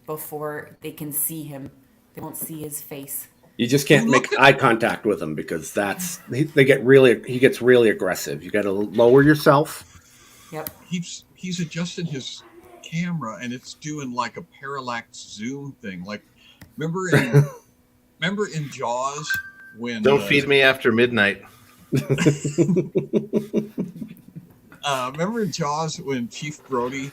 before they can see him. They won't see his face. You just can't make eye contact with him because he gets really aggressive. You got to lower yourself. Yep. He's adjusting his camera and it's doing like a parallax zoom thing. Like, remember in Jaws when Don't feed me after midnight. Remember in Jaws when Chief Brody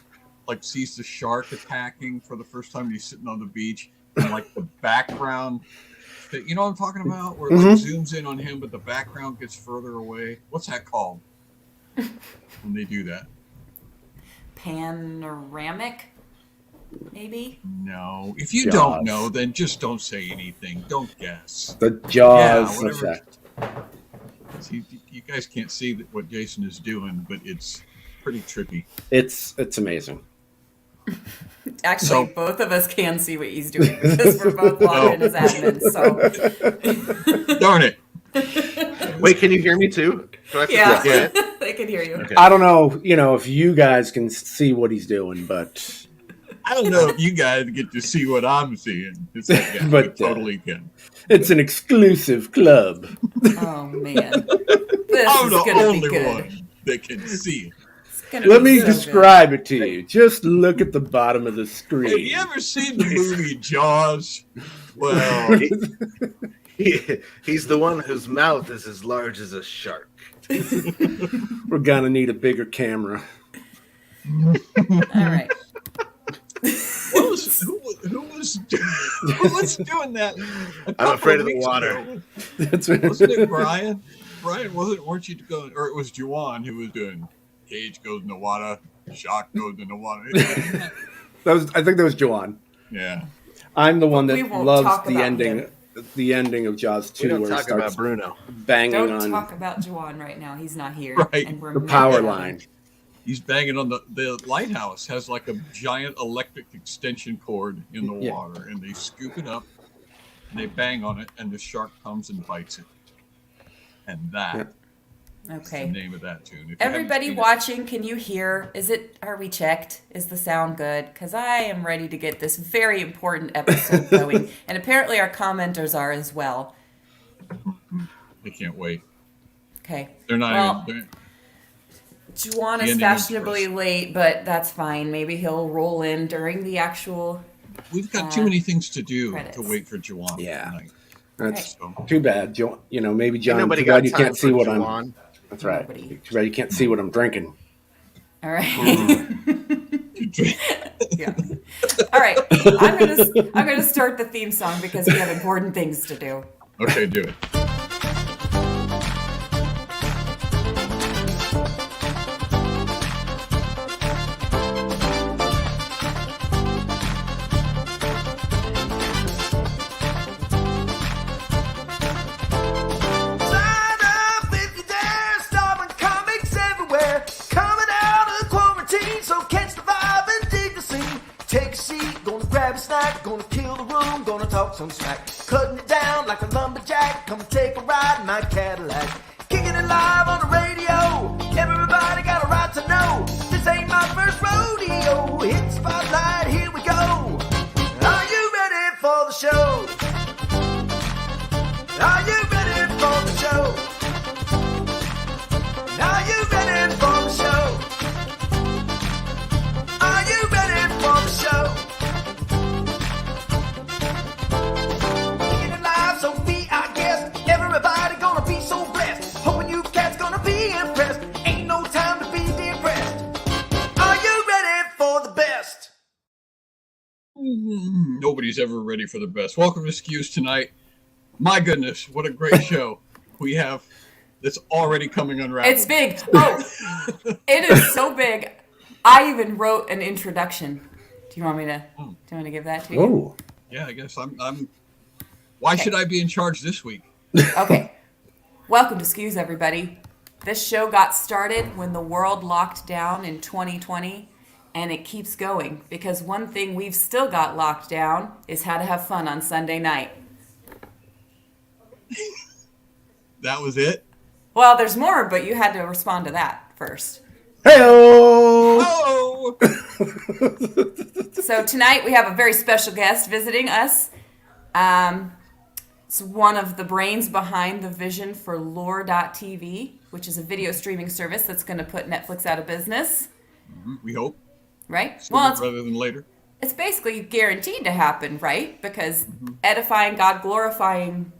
like sees the shark attacking for the first time and he's sitting on the beach and like the background, you know what I'm talking about, where it like zooms in on him but the background gets further away. What's that called when they do that? Panoramic, maybe? No. If you Jaws. don't know, then just don't say anything. Don't guess. The Jaws effect. See, you guys can't see what Jason is doing, but it's pretty trippy. It's amazing. Actually, both of us can see what he's doing because we're both logged in as admins. So, darn it! Wait, can you hear me too? Yeah, they can hear you. Okay. I don't know, if you guys can see what he's doing, but I don't know if you guys get to see what I'm seeing. It's like, yeah, but totally can. It's an exclusive club. Oh man, this I'm is the gonna only be good. one that can see it. Let me describe it to you. Just look at the bottom of the screen. Have you ever seen the movie Jaws? Well, he's the one whose mouth is as large as a shark. We're gonna need a bigger camera. All right. who was doing that? I'm afraid of the water. Ago? That's right. Wasn't it Brian? Brian, weren't you going, or it was Juwan who was doing Cage goes in the water, Shark goes in the water. I think that was Joanne. Yeah. I'm the one that loves the ending of Jaws 2 don't where talk it starts about Bruno. banging Don't on talk about Juwan right now. He's not here. Right. And we're the power line. He's banging on the lighthouse has like a giant electric extension cord in the water, and they scoop it up and they bang on it, and the shark comes and bites it. And that is the name of that tune. Everybody watching, can you hear? Are we checked? Is the sound good? Because I am ready to get this very important episode going. And apparently our commenters are as well. They can't wait. Okay. They're not even... Juwan is fashionably late, but that's fine. Maybe he'll roll in during the actual... We've got too many things to do credits. to wait for Juwan tonight. That's too bad. Maybe John, nobody too bad got you can't time see for what Juwan. That's right. Nobody. Too bad you can't see what I'm drinking. All right. Yeah. All right. I'm gonna start the theme song because we have important things to do. Okay, do it. Gonna kill the room, gonna talk some smack. Cutting it down like a lumberjack. Come take a ride in my Cadillac. Kicking it live on the radio. Everybody got a right to know. This ain't my first rodeo. Hit the spotlight, here we go. Are you ready for the show? Are you ready for the show? Are you ready for the show? Are you ready for the show? Everybody gonna be so blessed. Hoping you cats gonna be impressed. Ain't no time to be depressed. Are you ready for the best? Nobody's ever ready for the best. Welcome to SCQS tonight. My goodness, what a great show we have that's already coming unraveled. It's big. Oh, it is so big. I even wrote an introduction. Do you want me to give that to you? Oh. Yeah, I guess I'm why should I be in charge this week? Okay. Welcome to SCQS, everybody. This show got started when the world locked down in 2020, and it keeps going because one thing we've still got locked down is how to have fun on Sunday night. That was it? Well, there's more, but you had to respond to that first. Hey-o! Oh! So tonight we have a very special guest visiting us. It's one of the brains behind the vision for Loor.tv, which is a video streaming service that's going to put Netflix out of business. We hope. Right? Sooner Well, rather than later. it's basically guaranteed to happen, right? Because edifying, God-glorifying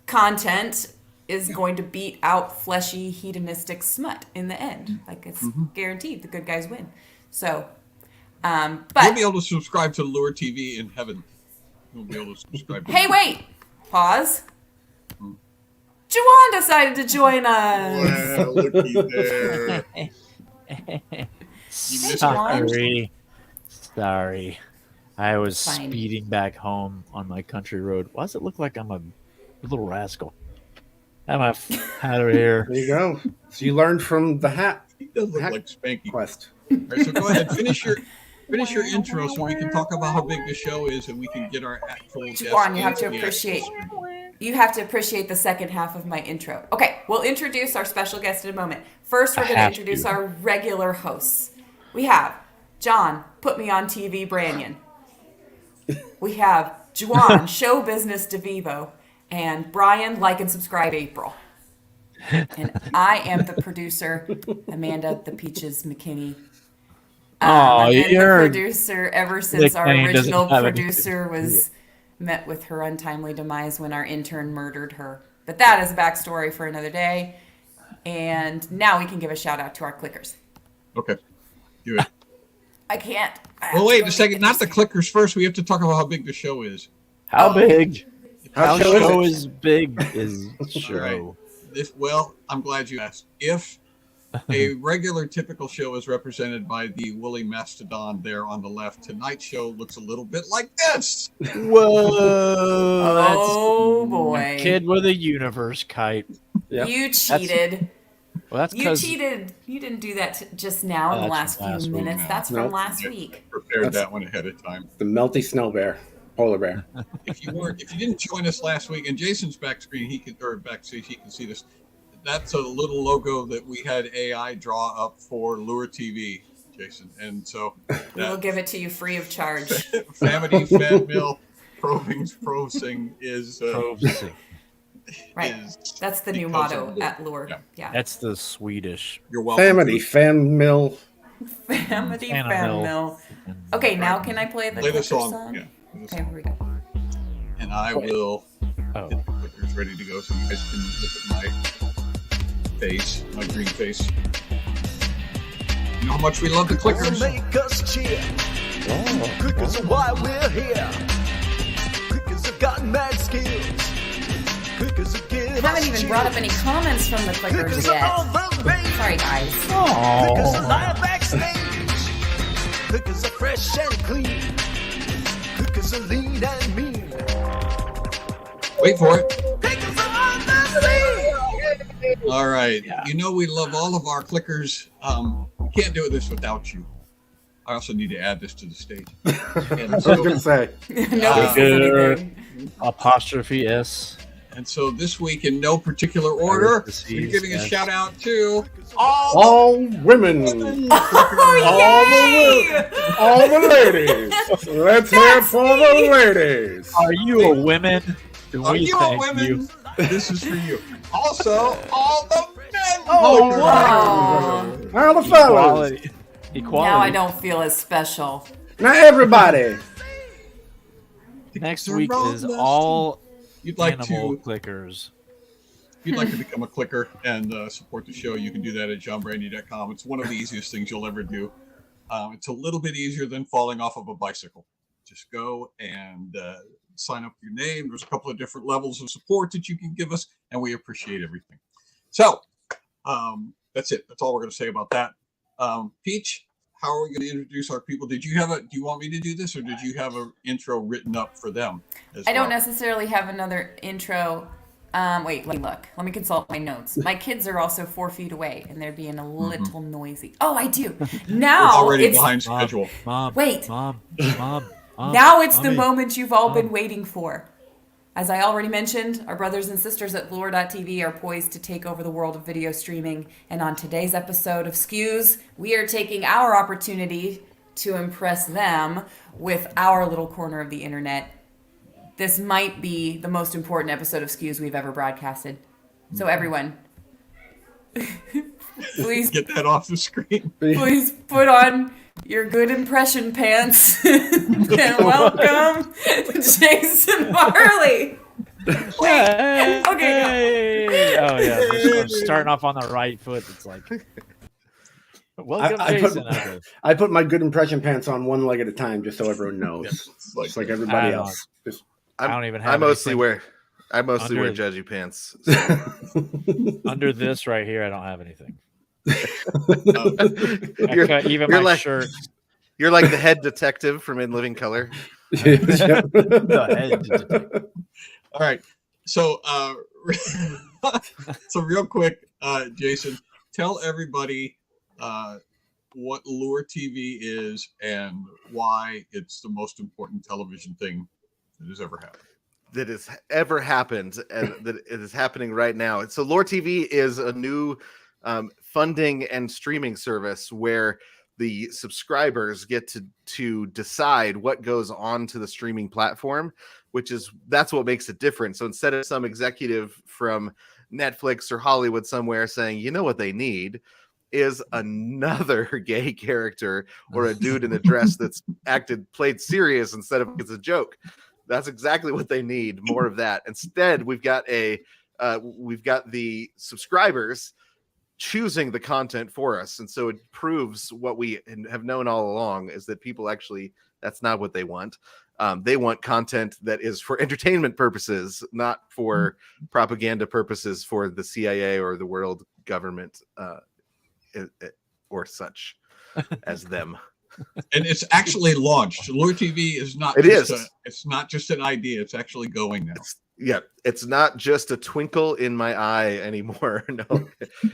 content is going to beat out fleshy, hedonistic smut in the end. Like, it's guaranteed. The good guys win. So, You'll but... be able to subscribe to Loor TV in heaven. You'll be able to subscribe to Hey, wait! Pause. Juwan decided to join us. Well, looky there. You missed our Sorry. I was Fine. speeding back home on my country road. Why does it look like I'm a little rascal? I'm a hat over here. There you go. So you learned from the hat He does look Heck. like Spanky. quest. All right, so go ahead, finish your intro so we can talk about how big the show is and we can get our actual guests. Juwan, you have to into the appreciate... actual- You have to appreciate the second half of my intro. Okay, we'll introduce our special guest in a moment. First, we're going to have introduce to. our regular hosts. We have John, Put Me on TV Branyan. We have Juwan, Show Business DeVivo. And Brian, Like and Subscribe April. And I am the producer, Amanda the Peaches McKinney. I've been the producer ever since our nickname doesn't original have anything producer was met with her untimely demise when our intern murdered her. But that is a backstory for another day. And now we can give a shout out to our clickers. Okay, do it. I can't. Well, wait a second. Not the clickers first. We have to talk about how big the show is. How big? How How show is show it? is big is show. Well, I'm glad you asked. If a regular typical show is represented by the woolly mastodon there on the left, tonight's show looks a little bit like this. Whoa! Oh, that's boy. Kid with a universe kite. Yep. You cheated. Well, that's You because cheated. You didn't do that just now in the last That's few from last week. minutes. That's from Nope. last week. Prepared that one ahead of time. The melty snow bear, polar bear. If you didn't join us last week, and Jason's back screen, backstage, he can see this. That's a little logo that we had AI draw up for Loor TV, Jason, and so We'll give it to you free of charge. Famity Fan Mill Prosing is Right. is That's the new because motto of Loor. at Loor. Yeah. Yeah. that's the Swedish. You're welcome. Family, fan mill. Family Fan Fan Mill. Mill. Okay, now can I play the Play the clicker song. song? Yeah. play the Okay, song. here we go. And I will Oh, get the clickers ready to go so you guys can look at my face, my green face. You know how much we love the clickers. Make us cheer. Clickers are why we're here. Clickers have got mad skills. Clickers have given I haven't even brought up any comments from the clickers Clickers are yet. on the range. Sorry, guys. Clickers are oh. live backstage. Clickers are fresh and clean. Clickers are lean and mean. Wait for it. Clickers are on the scene. All right. Yeah. You know we love all of our clickers. We can't do this without you. I also need to add this to the stage. And I was so, gonna say. Nobody says Clicker. anything. Apostrophe S. and so this week, in no particular order, Parentheses, we're giving a yes. shout out to all All women. Oh, yay! All the ladies. Let's hear it for the ladies. Are you a women? Do Are we you thank women? you? This is for you. Also, all the men. Oh, clickers. wow. Now the fellas. Equality. Equality. Now I don't feel as special. Now everybody. Next They're week wrong, is Dustin. all You'd like animal to clickers. If you'd like to become a clicker and support the show, you can do that at johnbrandy.com. It's one of the easiest things you'll ever do. It's a little bit easier than falling off of a bicycle. Just go and sign up your name. There's a couple of different levels of support that you can give us, and we appreciate everything. So that's it. That's all we're going to say about that. Peach, how are we going to introduce our people? Do you want me to do this, or did you have an intro written up for them? I don't necessarily have another intro. Wait, let me look. Let me consult my notes. My kids are also 4 feet away, and they're being a little noisy. Oh, I do. Now We're already it's behind schedule. Mom. Wait. Mom. now it's the Mommy. moment you've all been waiting for. As I already mentioned, our brothers and sisters at Loor.tv are poised to take over the world of video streaming. And on today's episode of SCQS, we are taking our opportunity to impress them with our little corner of the internet. This might be the most important episode of SCQS we've ever broadcasted. So everyone, please Get that off the screen. please put on your good impression pants and welcome Jason Farley. Wait. Okay, Hey! Oh yeah, I'm starting off on the right foot. It's like, welcome, Jason. I put my good impression pants on one leg at a time just so everyone knows. It's Just like everybody I don't- else. Just I don't even have. I mostly anything. wear Under- judgy pants. Under this right here. I don't have anything. You're, Even you're my like shirt. you're like the head detective from In Living Color. The head. All right. So, so real quick, Jason, tell everybody what Loor TV is and why it's the most important television thing that has ever happened. That has ever happened, and that it is happening right now. So Loor TV is a new funding and streaming service where the subscribers get to decide what goes on to the streaming platform, that's what makes it different. So instead of some executive from Netflix or Hollywood somewhere saying, you know what they need is another gay character or a dude in a dress that's played serious instead of it's a joke. That's exactly what they need. More of that. Instead, we've got the subscribers choosing the content for us, and so it proves what we have known all along is that people actually, that's not what they want. They want content that is for entertainment purposes, not for propaganda purposes for the CIA or the world government or such as them. And it's actually launched. Loor TV is not. It's not just an idea. It's actually going now. It's not just a twinkle in my eye anymore. No,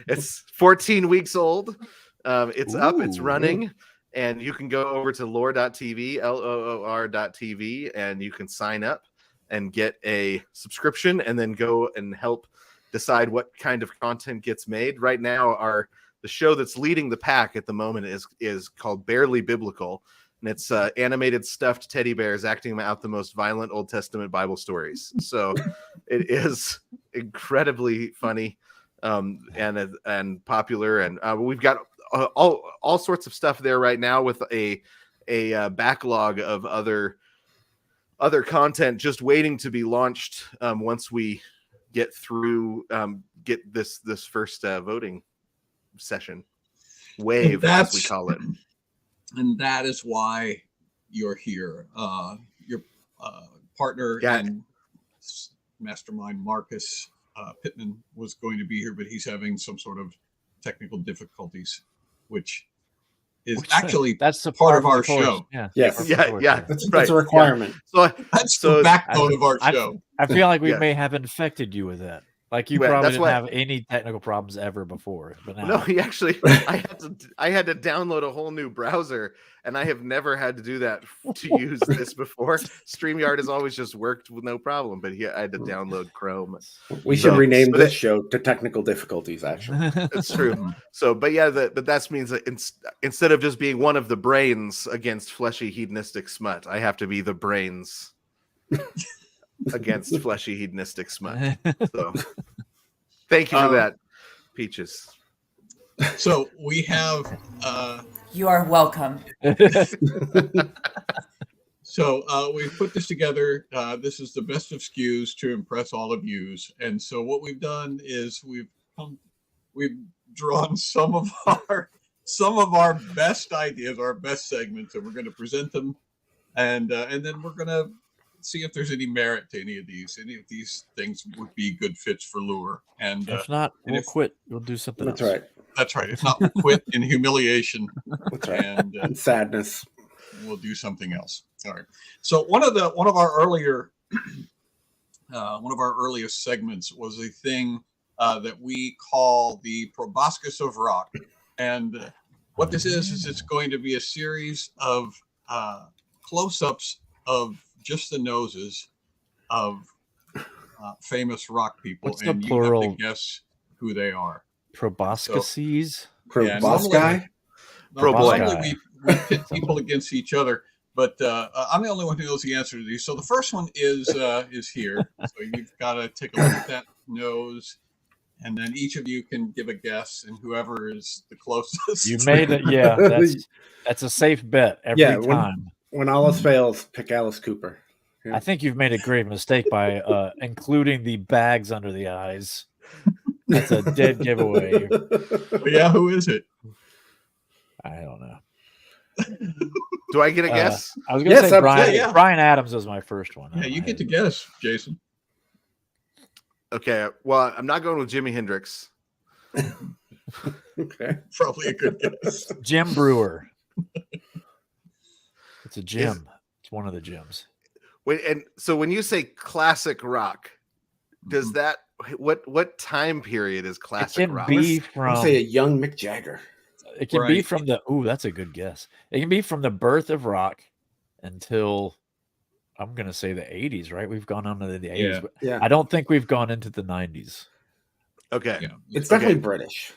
it's 14 weeks old. It's up. It's running. And you can go over to Loor.tv, LOOR.tv, and you can sign up and get a subscription and then go and help decide what kind of content gets made. Right now, the show that's leading the pack at the moment is called Barely Biblical, and it's animated stuffed teddy bears acting out the most violent Old Testament Bible stories. So it is incredibly funny and popular, and we've got all sorts of stuff there right now with a backlog of other content just waiting to be launched once we get through get this first voting session wave, as we call it. And that is why you're here. Your partner and mastermind Marcus Pittman was going to be here, but he's having some sort of technical difficulties, which is actually that's a part of our show. Yeah. Yes. Yeah. That's a requirement. So That's the backbone of our show. I feel like we may have infected you with that. Like you probably didn't have any technical problems ever before. But now. No, he actually, I had to download a whole new browser, and I have never had to do that to use this before. StreamYard has always just worked with no problem, but I had to download Chrome. We should rename this show to Technical Difficulties, actually. That's true. So, but yeah, but that means that instead of just being one of the brains against fleshy hedonistic smut, I have to be the brains against fleshy hedonistic smut. So thank you for that, Peaches. So we have You are welcome. so we put this together. This is the best of SCQS to impress all of yous. And so what we've done is we've drawn some of our best ideas, our best segments, and we're going to present them, and then we're going to see if there's any merit to any of these. Any of these things would be good fits for Loor. And if not, we'll quit. We'll do something That's else. right. That's right. If not, we'll quit in humiliation. That's right. And sadness. We'll do something else. All right. So one of our earliest segments was a thing that we call the Proboscis of Rock, and what this is it's going to be a series of close-ups of just the noses of famous rock people, What's the and you plural? have to guess who they are. Proboscis. Proboscis? Normally we pit people against each other, but I'm the only one who knows the answer to these. So the first one is here. So you've got to take a look at that nose, and then each of you can give a guess, and whoever is the closest. You made it. Yeah, that's a safe bet every time. When all else fails, pick Alice Cooper. Yeah. I think you've made a grave mistake by including the bags under the eyes. That's a dead giveaway. Yeah, who is it? I don't know. Do I get a guess? I was going to say Brian. yeah. Brian Adams was my first one. Yeah, you get to guess, Jason. Okay. Well, I'm not going with Jimi Hendrix. Okay. Probably a good guess. Jim Brewer. It's a gym. It's one of the gyms. Wait, and so when you say classic rock, does that what time period is classic rock? Be I'll say a young Mick Jagger. It can be from the. Ooh, that's a good guess. It can be from the birth of rock until I'm going to say the 80s. Right? We've gone on to the 80s. Yeah. But Yeah. I don't think we've gone into the 90s. Okay. Yeah. It's definitely British.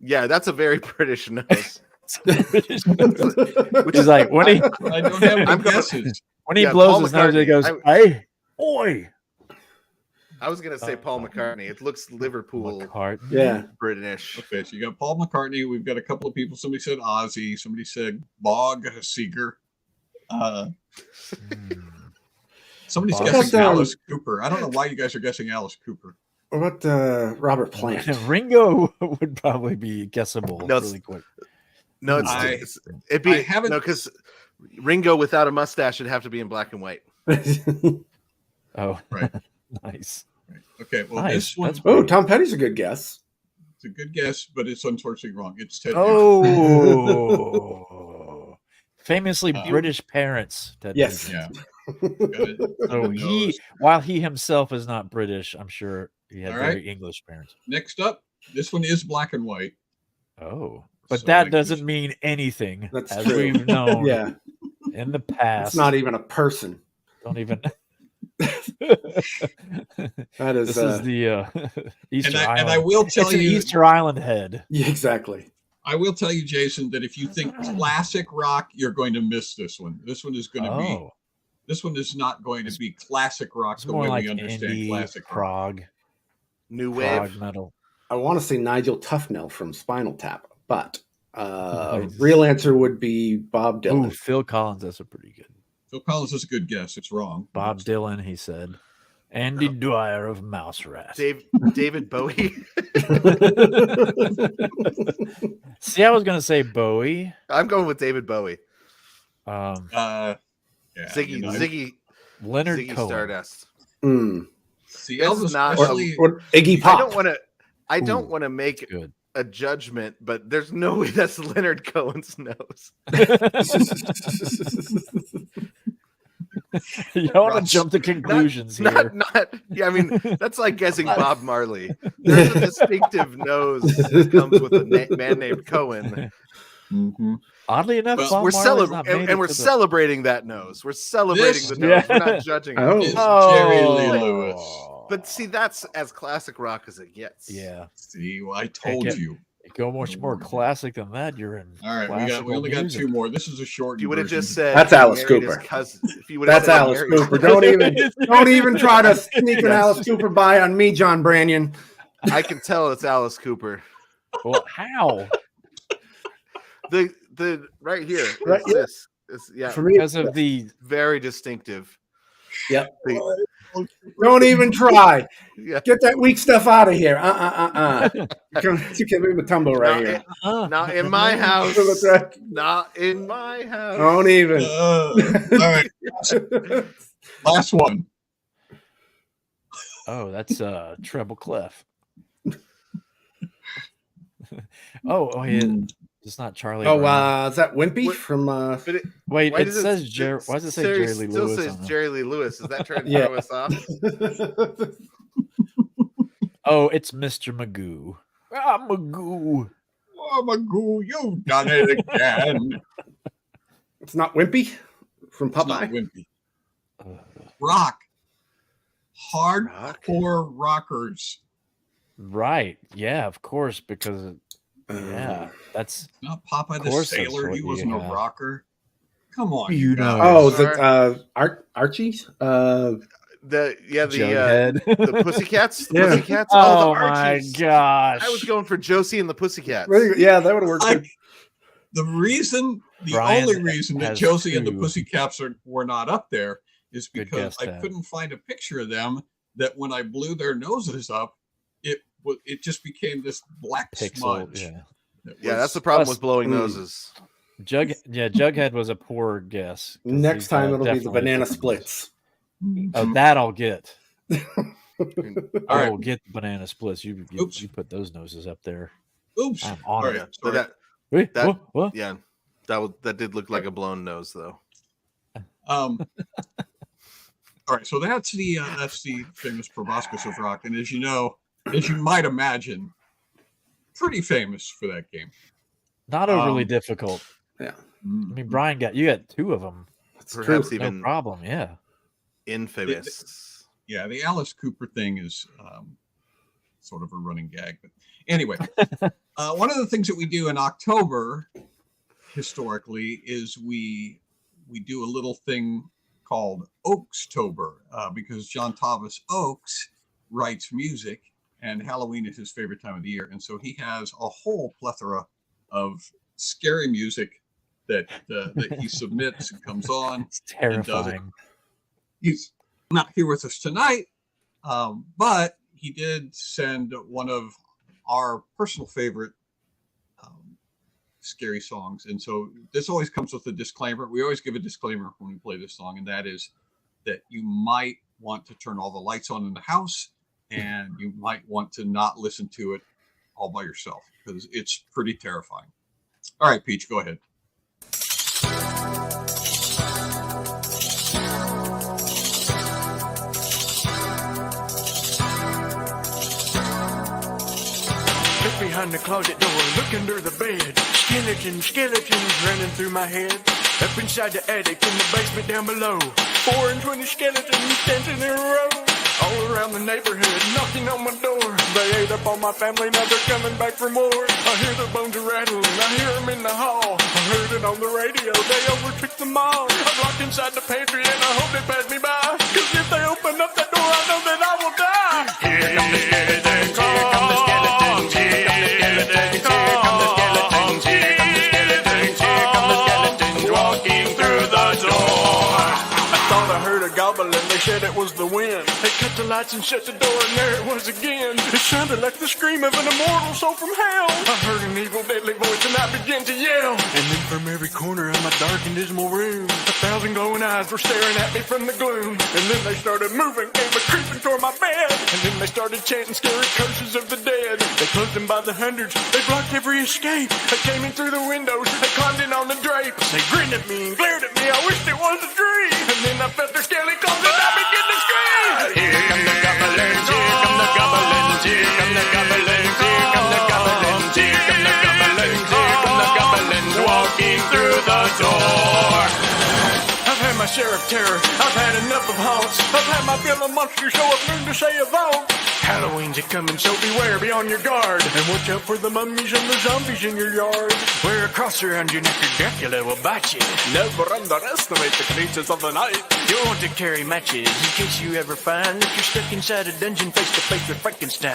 Yeah, that's a very British nose. Which is like when he I don't have any guesses. when he Yeah, blows Paul his nose, he McCartney. goes, "Hey, boy." I was gonna say Paul McCartney. It looks Liverpool McCartney. Yeah. British. Okay, so you got Paul McCartney. We've got a couple of people. Somebody said Ozzy. Somebody said Bog Seeger. Somebody's Bog. guessing Alice Cooper. I don't know why you guys are guessing Alice Cooper. What about Robert Plant? Ringo would probably be guessable No, really quick. No, it'd be I haven't- no because Ringo without a mustache would have to be in black and white. Oh, Right. Nice. Right. Okay, well, Nice. this one, That's Oh, Tom Petty's a good guess. it's a good guess, but it's unfortunately wrong. It's Ted. Oh, famously British parents. Ted Yes. Nugent. Nugent. Yeah. So while he himself is not British, I'm sure he had All right. very English parents. Next up, this one is black and white. Oh, but So, that like, doesn't mean anything. That's as true. we've known Yeah. in the past. It's not even a person. Don't even. That is, This is the Easter Island. And I will tell it's an you, Easter Island head. Yeah, exactly. I will tell you, Jason, that if you think classic rock, you're going to miss this one. This one is going to be. Oh, This one is not going to be classic rock it's the more way like we understand indie, classic rock. prog, New prog wave. metal. I want to say Nigel Tufnell from Spinal Tap, but Nice. real answer would be Bob Ooh, Dylan. Phil Collins. That's a pretty good. Phil Collins is a good guess. It's wrong. Bob Dylan, he said. Andy Dwyer of Mouse Rat. David Bowie. See, I was gonna say Bowie. I'm going with David Bowie. Yeah, Ziggy you know, Ziggy Leonard Ziggy Cohen. Stardust. See, This Elvis is not- Presley. Or Iggy I Pop. don't want to make Good. a judgment, but there's no way that's Leonard Cohen's nose. You don't want Russ. to jump to conclusions here. Yeah, I mean, that's like guessing Bob Marley. There's a distinctive nose that comes with a man named Cohen. Mhm. Oddly enough, Well, Bob We're Marley's not made celebrating, it and we're to the- celebrating that nose. We're celebrating This- the nose. We're Yeah. not judging. Oh. It's Oh. Jerry Lee Lewis. But see, that's as classic rock as it gets. Yeah, See, well, I told Okay. you. you go much more classic than that. You're in. All right, we classical only got music. two more. This is a short. If you would have just said That's he Alice married his Cooper. cousin- if you would have That's said he Alice married his Cooper. cousin- Don't even try to sneak an Alice Cooper by on me, John Branyan. I can tell it's Alice Cooper. Well, how? The right here. It's Right, yeah. this. It's, yeah, For me, Because of the very distinctive. Yep. The- Don't even try. yeah. Get that weak stuff out of here. You can't be with tumble right here. Not in my house. That's right. Not in my house. Don't even. All right, last one. Oh, that's treble clef. oh, yeah. It's not Charlie. Oh, Brown. is that Wimpy What- from? But it, Wait, why it does says Jerry. Why does it say Jerry Lee still Lewis? says on it? Jerry Lee Lewis. Is that trying to Yeah. throw us off? Oh, it's Mr. Magoo. Ah, Magoo. Oh, Magoo, you've done it again. It's not Wimpy from It's not Popeye. Wimpy. Rock. hardcore rockers. Right. Yeah, of course, because that's Not Popeye the course that's Sailor. what He you wasn't a have. rocker. Come on, You you know. guys. Oh, the Archie's? Jughead. The Pussycats. The Yeah. Pussycats. Oh, the my Archies. gosh. I was going for Josie and the Pussycats. Yeah, that would have worked. The Brian only reason that has Josie and the two. Pussycats were not up there is Good because guess, I Dad. couldn't find a picture of them. That when I blew their noses up, it just became this black Pixel. smudge. Yeah. Yeah, that's the problem Plus- with blowing noses. Jughead was a poor guess. 'cause Next he's, time it'll be the definitely banana different splits. Mhm. nose. Oh, that I'll get. All I right. will get the banana splits. You Oops. put those noses up there. Oops. I'm All on right. it. So Sorry. Wait, that- what? yeah, that did look like a blown nose, though. All right, so that's the famous Proboscis of Rock, and as you know, as you might imagine, pretty famous for that game. Not overly difficult. Yeah. I mean, Brian you got two of them. Perhaps No even problem. Yeah. infamous. Yeah, the Alice Cooper thing is sort of a running gag. But anyway, one of the things that we do in October historically is we do a little thing called Oakstober because John Thomas Oakes writes music and Halloween is his favorite time of the year. And so he has a whole plethora of scary music that he submits and comes on. It's terrifying. He's not here with us tonight, but he did send one of our personal favorite scary songs. And so this always comes with a disclaimer. We always give a disclaimer when we play this song, and that is that you might want to turn all the lights on in the house and you might want to not listen to it all by yourself because it's pretty terrifying. All right, Peach, go ahead. Look behind the closet door, look under the bed. Skeletons running through my head. Up inside the attic, in the basement down below. 4 and 20 skeletons dancing in a row. All around the neighborhood, knocking on my door. They ate up all my family, now they're coming back for more. I hear the bones are rattling, I hear them in the hall. I heard it on the radio, they overtook the mall. I'm locked inside the pantry and I hope they pass me by. Cause if they open up that door, I know that I will die. Here come the skeletons, here come the skeletons, here come the skeletons, here come the skeletons, here come the skeletons, here come the skeletons walking through the door. I thought I heard a gobbling, they said it was the wind. They cut the lights and shut the door and there it was again. It sounded like the scream of an immortal soul from hell. I heard an evil deadly voice and I began to yell. And then from every corner of my dark and dismal room, 1,000 glowing eyes were staring at me from the gloom. And then they started moving, came a creeping toward my bed. And then they started chanting scary curses of the dead. They closed them by the hundreds, they blocked every escape. They came in through the windows, they climbed in on the drapes. They grinned at me and glared at me, I wished it was a dream. And then I felt their skelly claws and I began to scream. Here come the goblins, here come the goblins, here come the goblins, here come the goblins, here come the goblins, here come the goblins walking through the door. I've had my share of terror, I've had enough of haunts. I've had my fill of monsters show up noon to say a vote. Halloween's a coming, so beware, be on your guard. And watch out for the mummies and the zombies in your yard. Wear a cross around your neck or Dracula will bite you. Never underestimate the creatures of the night. You'll want to carry matches in case you ever find that you're stuck inside a dungeon face to face with Frankenstein.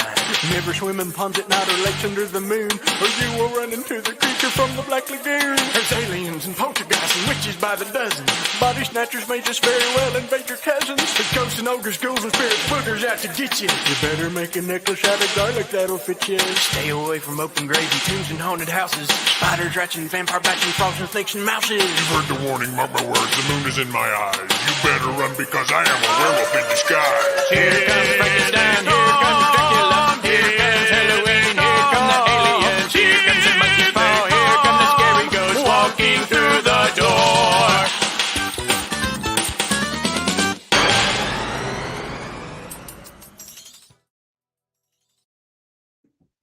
Never swim in ponds at night or lakes under the moon, or you will run into the creature from the Black Lagoon. There's aliens and poltergeists and witches by the dozen. Body snatchers may just very well invade your cousins. The ghosts and ogres, ghouls and spirits, boogers out to get you. You better make a necklace out of garlic that'll fit you. Stay away from open graves and tombs and haunted houses. Spiders, rats and vampire bats and frogs and snakes and mouses. You've heard the warning, mark my words, the moon is in my eyes. You better run because I am a werewolf in disguise. Here comes Frankenstein, here comes Dracula, here comes Halloween, here come the aliens, here comes the monkey paw, here come the scary ghost walking through the door.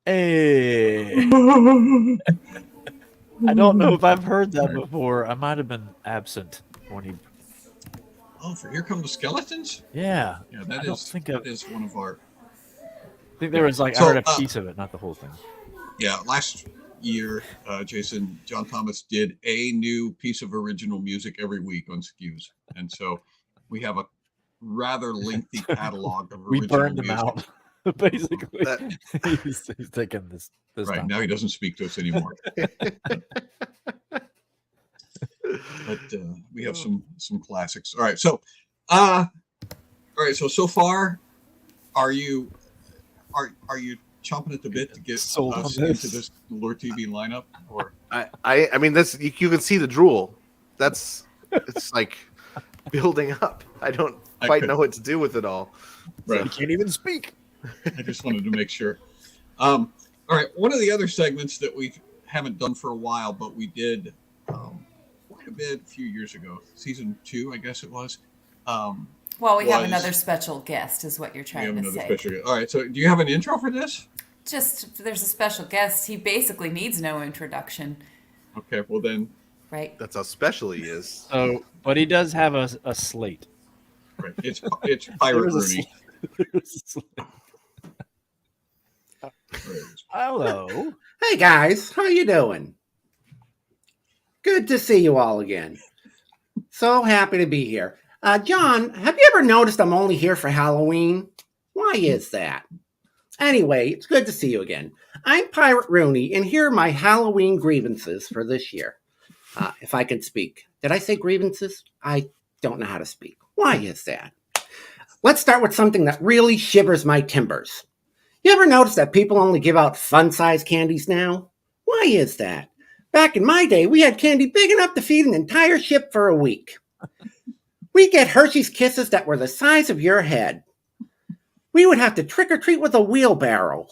Hey. I don't know if I've heard that before. I might have been absent when he Oh, for Here Come the Skeletons? Yeah. Yeah, I don't think that is one of our. I think there was like So, I heard a piece of it, not the whole thing. Yeah, last year, John Thomas did a new piece of original music every week on SKUs, and so we have a rather lengthy catalog of We original burned him music. out. Basically, That- he's taking this Right time. now, he doesn't speak to us anymore. But we have some classics. All right, so so far, are you chomping at the bit to get Sold on us this. into this Loor TV lineup? Or I mean, this you can see the drool. It's like building up. I don't quite know what to do with it all. right. He can't even speak. I just wanted to make sure. All right, one of the other segments that we haven't done for a while, but we did quite a bit a few years ago, season 2, I guess it was. Well, we have another special guest, is what you're trying to say. All right, so do you have an intro for this? Just there's a special guest. He basically needs no introduction, Okay, well then, right? That's how special he is. So, but he does have a slate. right, it's Pirate There's a Rooney. There's a slate. Hello. Hey guys, how you doing? Good to see you all again. So happy to be here. John, have you ever noticed I'm only here for Halloween? Why is that? Anyway, it's good to see you again. I'm Pirate Rooney, and here are my Halloween grievances for this year. If I can speak. Did I say grievances? I don't know how to speak. Why is that? Let's start with something that really shivers my timbers. You ever notice that people only give out fun-size candies now? Why is that? Back in my day, we had candy big enough to feed an entire ship for a week. We get Hershey's Kisses that were the size of your head. We would have to trick or treat with a wheelbarrow.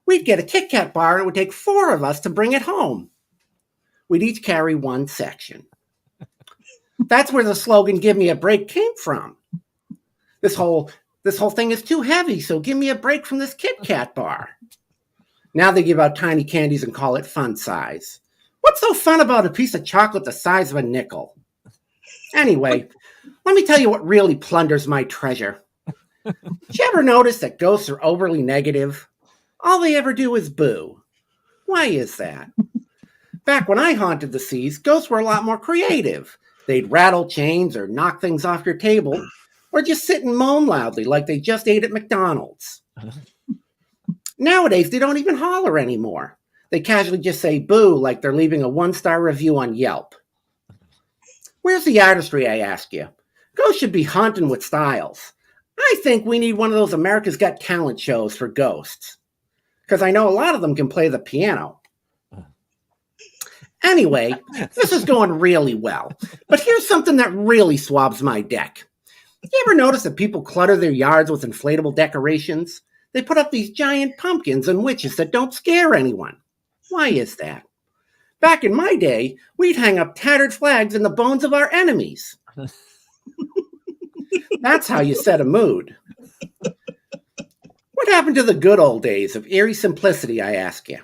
We'd get a Kit Kat bar and it would take 4 of us to bring it home. We'd each carry 1 section. That's where the slogan "Give me a break" came from. This whole thing is too heavy, so give me a break from this Kit Kat bar. Now they give out tiny candies and call it fun size. What's so fun about a piece of chocolate the size of a nickel? Anyway, let me tell you what really plunders my treasure. Did you ever notice that ghosts are overly negative? All they ever do is boo. Why is that? Back when I haunted the seas, ghosts were a lot more creative. They'd rattle chains or knock things off your table, or just sit and moan loudly like they just ate at McDonald's. Nowadays, they don't even holler anymore. They casually just say boo like they're leaving a 1-star review on Yelp. Where's the artistry, I ask you? Ghosts should be haunting with styles. I think we need one of those America's Got Talent shows for ghosts. Because I know a lot of them can play the piano. Anyway, this is going really well. But here's something that really swabs my deck. You ever notice that people clutter their yards with inflatable decorations? They put up these giant pumpkins and witches that don't scare anyone. Why is that? Back in my day, we'd hang up tattered flags in the bones of our enemies. That's how you set a mood. What happened to the good old days of eerie simplicity, I ask you?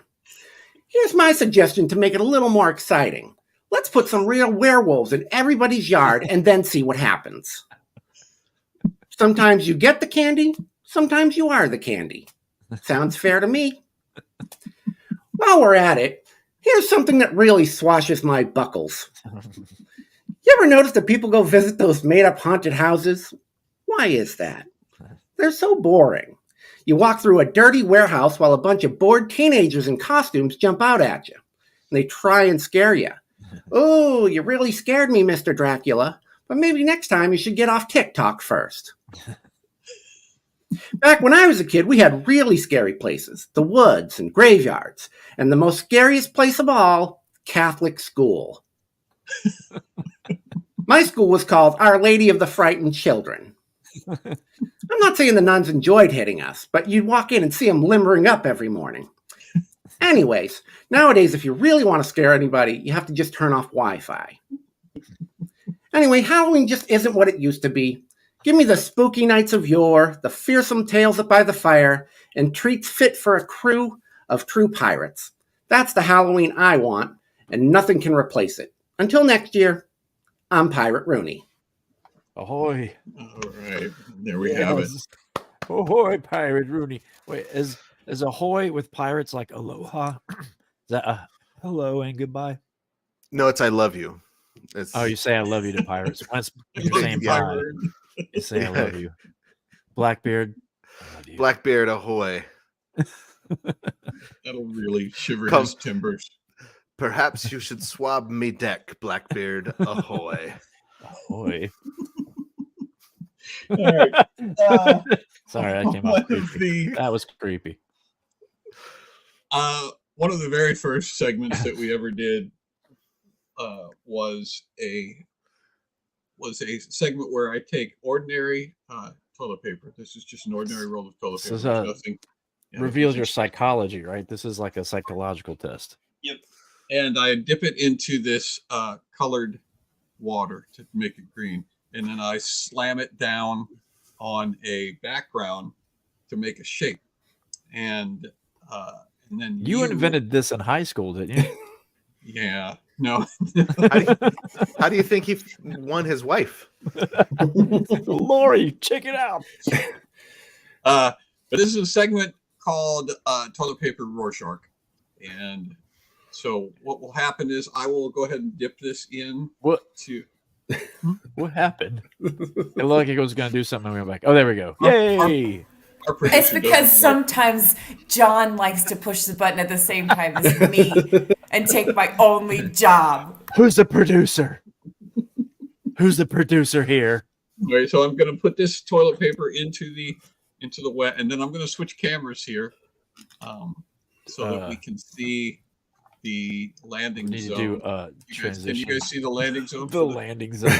Here's my suggestion to make it a little more exciting. Let's put some real werewolves in everybody's yard and then see what happens. Sometimes you get the candy, sometimes you are the candy. Sounds fair to me. While we're at it, here's something that really swashes my buckles. You ever notice that people go visit those made-up haunted houses? Why is that? They're so boring. You walk through a dirty warehouse while a bunch of bored teenagers in costumes jump out at you. And they try and scare you. Oh, you really scared me, Mr. Dracula. But maybe next time you should get off TikTok first. Back when I was a kid, we had really scary places. The woods and graveyards. And the most scariest place of all, Catholic school. My school was called Our Lady of the Frightened Children. I'm not saying the nuns enjoyed hitting us, but you'd walk in and see them limbering up every morning. Anyways, nowadays, if you really want to scare anybody, you have to just turn off Wi-Fi. Anyway, Halloween just isn't what it used to be. Give me the spooky nights of yore, the fearsome tales up by the fire, and treats fit for a crew of true pirates. That's the Halloween I want, and nothing can replace it. Until next year, I'm Pirate Rooney. Ahoy. All right, there we have it. Yes. Ahoy, Pirate Rooney. Wait, is ahoy with pirates like aloha? Is that hello and goodbye? No, it's I love you. It's Oh, you say I love you to pirates. Once you're saying Yeah. bye, you say I love you. Blackbeard, I love you. Blackbeard ahoy. That'll really shiver Come. his timbers. Perhaps you should swab me deck, Blackbeard ahoy. Ahoy. All right. Sorry, that came out creepy. That was creepy. One of the very first segments that we ever did was a segment where I take ordinary toilet paper. This is just an ordinary roll of toilet This paper. is There's nothing. Reveals your psychology, right? This is like a psychological test. Yep. And I dip it into this colored water to make it green, and then I slam it down on a background to make a shape. And then You invented this in high school, didn't you? Yeah. No. How do you think he won his wife? Lori, check it out. But this is a segment called Toilet Paper Rorshark. And so what will happen is I will go ahead and dip this in What? to What happened? It looked like it was going to do something. And we went back. Oh, there we go. Yay! our It's producer because doesn't sometimes John likes to push the button at the same time as me and take my only job. Who's the producer? Who's the producer here? All right, so I'm going to put this toilet paper into the wet, and then I'm going to switch cameras here, so that we can see the landing We need zone. to do You guys, transition. can you guys see the landing zone? The landing zone.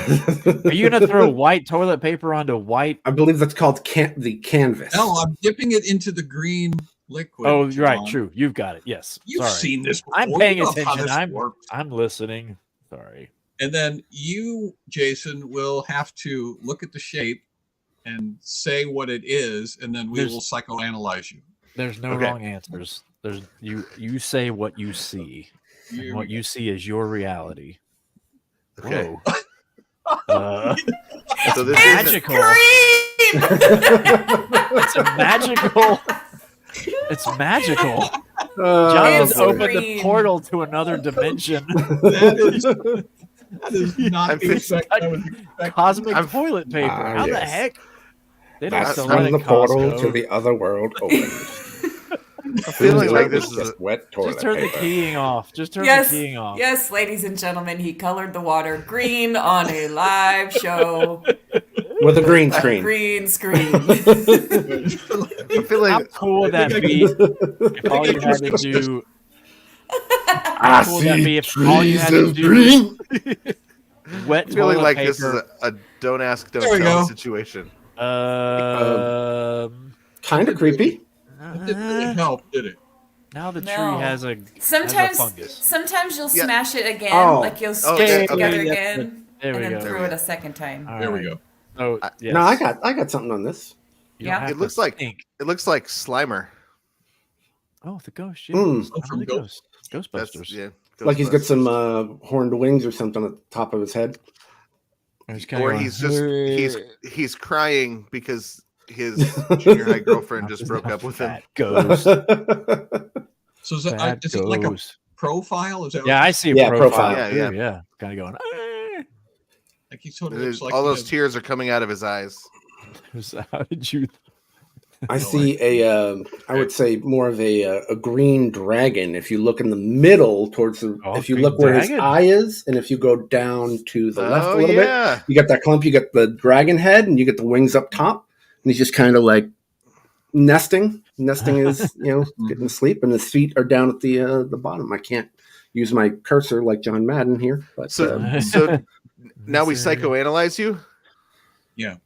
Are you going to throw white toilet paper onto white? I believe that's called the canvas. No, I'm dipping it into the green liquid. Oh, right, John. true. You've got it. Yes. You've Sorry. seen this before. I'm You paying know how attention. this works. I'm listening. Sorry. And then you, Jason, will have to look at the shape and say what it is, and then we will psychoanalyze you. There's no Okay. wrong answers. There's you say what you see. Here And what we you see is your reality. Okay. Whoa. So this It's is magical. green! It's a magical. It's magical. Oh, John It's has opened the green. portal to another dimension. that is not I'm the effect I was expecting. Cosmic toilet paper. How the yes. heck? They don't That's sell that when in the portal Costco. to the other world opens. I'm feeling like this is just wet toilet Just turn the paper. keying off. Just turn Yes, the keying off. yes, ladies and gentlemen, he colored the water green on a live show. With a green screen. Green screen. I feel How like cool would that be if all you had to do? I Cool would that be see if all you trees had to of do green. wet I'm feeling toilet like paper. this is a don't ask, don't There we tell go. situation. Kind of creepy. It didn't really help, did it? Now the tree No. has a Sometimes, fungus. sometimes you'll Yeah. smash it again, Oh. like you'll Oh, stitch yeah, it together okay. again, There and we then go. throw it a second time. All There we right. go. So yes. No, I got something on this. You don't Yeah. have It to looks like think. it looks like Slimer. Oh, the ghost. Yeah. Mm. Oh, from the ghost. That's Ghostbusters. yeah. Like he's got Ghostbusters. some horned wings or something at the top of his head. He's kinda Or going, he's just "Hey." he's crying because his junior high girlfriend just broke up with him. Fat ghost. So is, Fat is it like a ghost. profile? Is that Yeah, I see a Yeah, profile. profile. too, Yeah, yeah. Kind of going. "Eh." like he sort of And looks like all he those has- tears are coming out of his eyes. How did you? I see I would say more of a green dragon. If you look in the middle towards the, Oh, if you green look where his dragon. eye is, and if you go down to the left a Oh little bit, yeah. you got that clump. You get the dragon head, and you get the wings up top, and he's just kind of like nesting is getting to sleep, and his feet are down at the bottom. I can't use my cursor like John Madden here, but So now we psychoanalyze you? Yeah.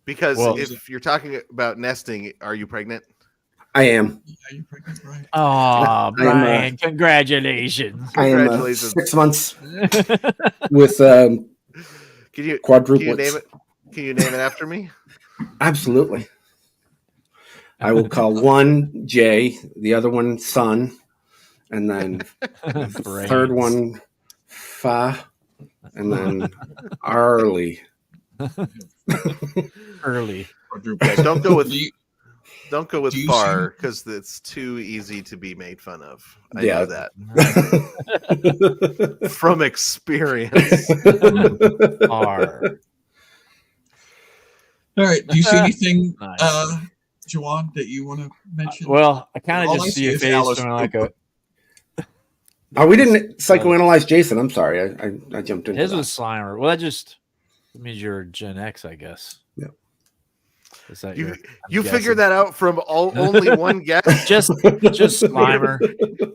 Because Well- if you're talking about nesting, are you pregnant? I am. Are you pregnant, Brian? Oh, Brian! Congratulations. I am Congratulations. 6 months with Can you quadruplets. name it? Can you name it after me? Absolutely. I will call one Jay, the other one Son, and then the third one Fa, and then Arlie. Early. Yeah, don't go with Do you- don't go with do you far because it's too easy to be made fun of. I Yeah. know that from experience. Far. All right. Do you see anything, Nice. Juwan, that you want to mention? Well, I kind of All I just see see a is face Alice doing like a. Oh, we didn't psychoanalyze Jason. I'm sorry. I jumped into His that. was Slimer. Well, that means you're Gen X, I guess. Yeah. Is that You I'm figured guessing. that out from only one guess. Just Slimer.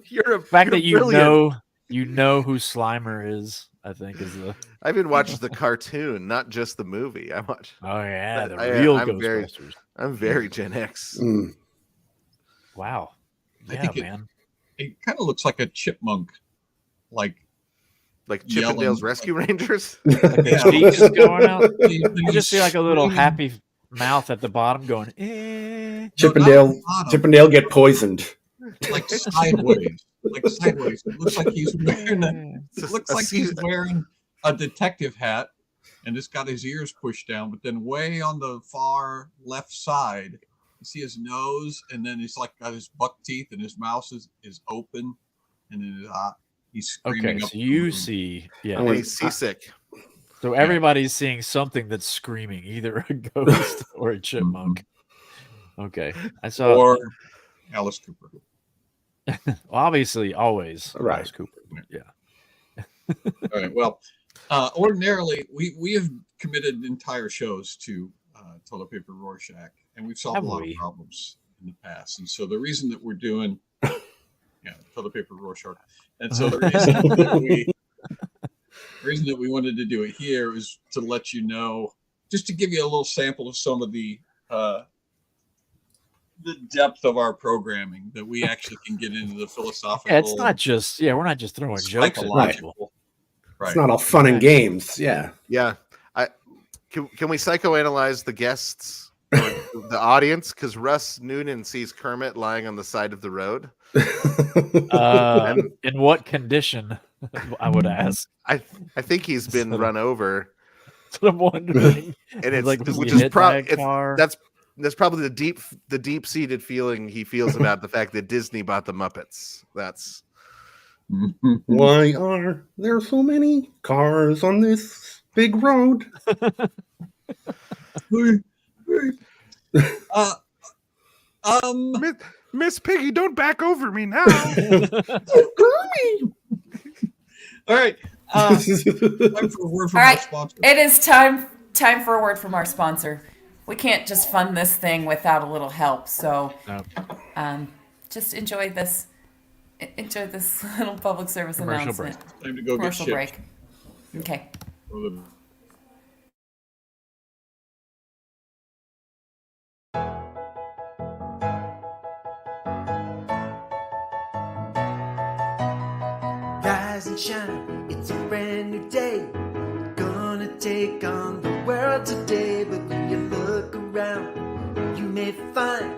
You're a The fact you're that you brilliant. know who Slimer is, I think is the. I even watched the cartoon, not just the movie. I watched. Oh yeah, the I- real I'm very- Ghostbusters. I'm very Gen X. Mm. Wow. I Yeah, think man. it kind of looks like a chipmunk. Like Like Yelling, Chippendale's like- Rescue Rangers. Like the Yeah. cheek is going out. you You just see like a little screaming- happy mouth at the bottom going. Eh. Chippendale bottom. Chippendale get poisoned. like sideways. Like sideways. It looks like he's wearing it looks a like he's season- wearing a detective hat and it's got his ears pushed down, but then way on the far left side, you see his nose, and then he's like got his buck teeth and his mouth is open, and then he's screaming Okay, up so the you room. see, I And yeah. was- he's seasick. So everybody's seeing something that's screaming, either a ghost or a chipmunk. Okay, I saw. or Alice Cooper. Well, obviously, always Right. Alice Cooper. Yeah. All right. Well, ordinarily we have committed entire shows to toilet paper Rorschach, and we've solved Have a lot we? of problems in the past. And so the reason that we're doing, toilet paper Rorschach, and so the reason that we wanted to do it here is to let you know, just to give you a little sample of some of the depth of our programming, that we actually can get into the philosophical. Yeah, it's not just. Yeah, we're not just throwing jokes at people. psychological. Right. It's not all fun and games. Yeah. Yeah. Can we psychoanalyze the guests or the audience? Because Russ Noonan sees Kermit lying on the side of the road. In what condition? I would ask. I think he's been run over, That's what I'm wondering. and it's Like, was which he is hit by a car? that's probably the deep seated feeling he feels about the fact that Disney bought the Muppets. That's Why are there so many cars on this big road? Miss Piggy. Don't back over me now. All right. Time for a word from All our right. sponsor. It is time for a word from our sponsor. We can't just fund this thing without a little help. So No. just enjoy this little public service Commercial announcement. Time to go Commercial get break. Okay. shipped. Rise and shine, it's a brand new day. Gonna take on the world today. But when you look around, you may find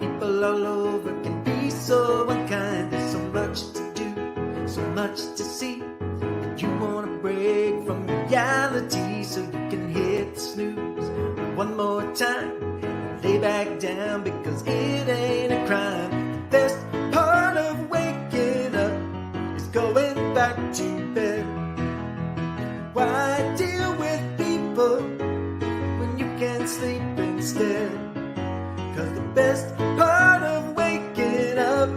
people all over can be so unkind. There's so much to do, so much to see. And you wanna break from reality so you can hit the snooze one more time and lay back down, because it ain't a crime. The best part of waking up is going back to bed. Why deal with people when you can sleep instead? 'Cause the best part of waking up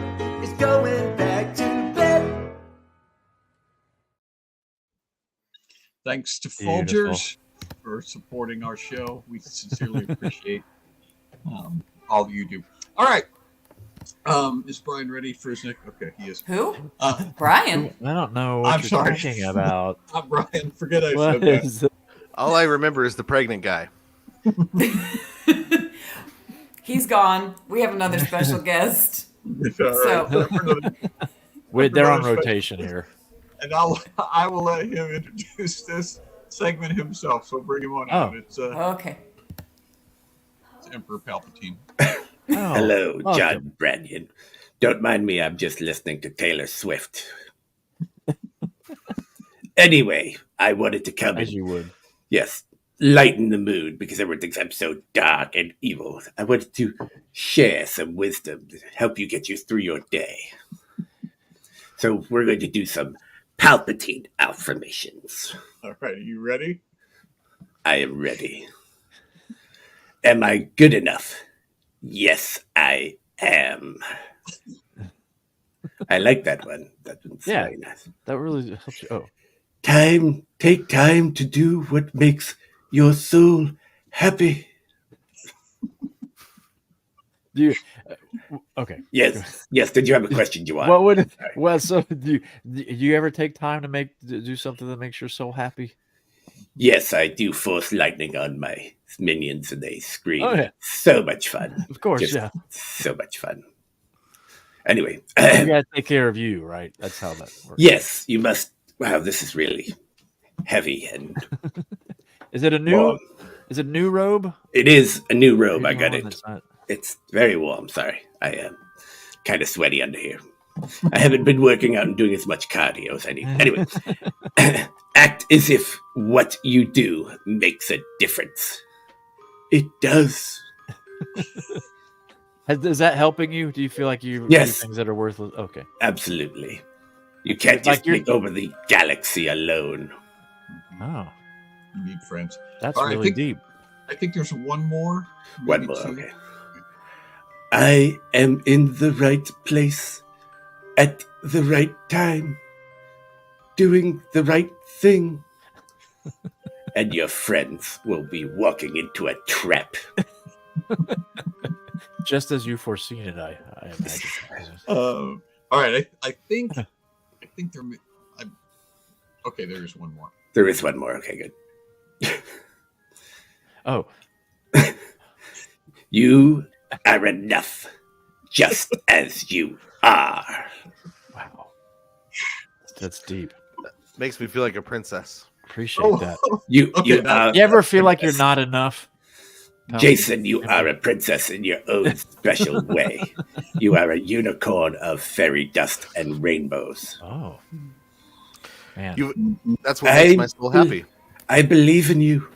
is going back to bed. Thanks to Beautiful. Fulgers for supporting our show. We sincerely appreciate all that you do. All right. Is Brian ready for his next? Okay, he is. Who? Brian. I don't know what I'm you're sorry. talking about. Brian, forget I What said that. is it? all I remember is the pregnant guy. He's gone. We have another special guest. It's all right. Wait, they're on Another rotation here. And I will let him introduce this segment himself. So bring him on out. It's Okay. Emperor Palpatine. Oh, Hello, welcome. John Branyan. Don't mind me, I'm just listening to Taylor Swift. Anyway, I wanted to come As in. you would. Yes. lighten the mood because everyone thinks I'm so dark and evil. I wanted to share some wisdom to help you get you through your day. So we're going to do some Palpatine Affirmations. All right, are you ready? I am ready. Am I good enough? Yes, I am. I like that one. That one's very nice. That really helps you. Oh. Take time to do what makes your soul happy. Do you, okay. Yes. Did you have a question, Juwan? What would? Well, so do you ever take time to do something that makes your soul happy? Yes, I do force lightning on my minions and they scream. Oh, yeah. So much fun. Of course, Just yeah. So much fun. Anyway. You gotta take care of you, right? That's how that works. Yes, you must. Wow, this is really heavy and. Is it a new? Warm. Is it a new robe? It is a new robe. I got Warm, it. It's very warm. Sorry, I am kind of sweaty under here. I haven't been working out and doing as much cardio as I need. Anyway, act as if what you do makes a difference. It does. Is that helping you? Do you feel like you Yes. do things that are worthless? Okay. Absolutely. You can't Like just take over the galaxy alone. Oh, You need friends. that's All right, really deep. I think there's one more. One maybe more, two. okay. I am in the right place at the right time, doing the right thing. And your friends will be walking into a trap. Just as you foreseen it, I imagine. All right, I think there. Okay, there is one more. There is one more. Okay, good. Oh, You are enough, just as you are. wow. That's deep. Makes me feel like a princess. Appreciate that. You Okay, are. You ever feel like you're not enough? Jason, you are a princess in your own special way. You are a unicorn of fairy dust and rainbows. Oh, man. That's what makes my soul happy. I believe in you.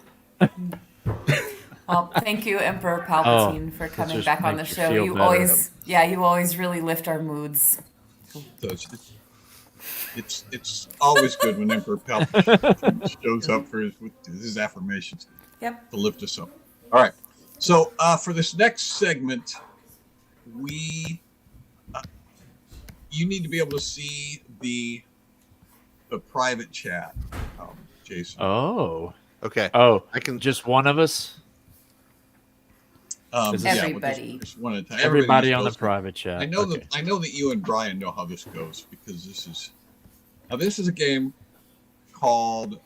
Well, thank you, Emperor Palpatine, for coming just back on the makes you show. feel You better. always really lift our moods. It's always good when Emperor Palpatine shows up for his affirmations. Yep. To lift us up. All right. So for this next segment, you need to be able to see the private chat, Jason. Oh. Okay. Oh, I can just one of us? Everybody. Just one at a time. Everybody just on the goes- private chat. I know Okay. that you and Brian know how this goes because this is a game called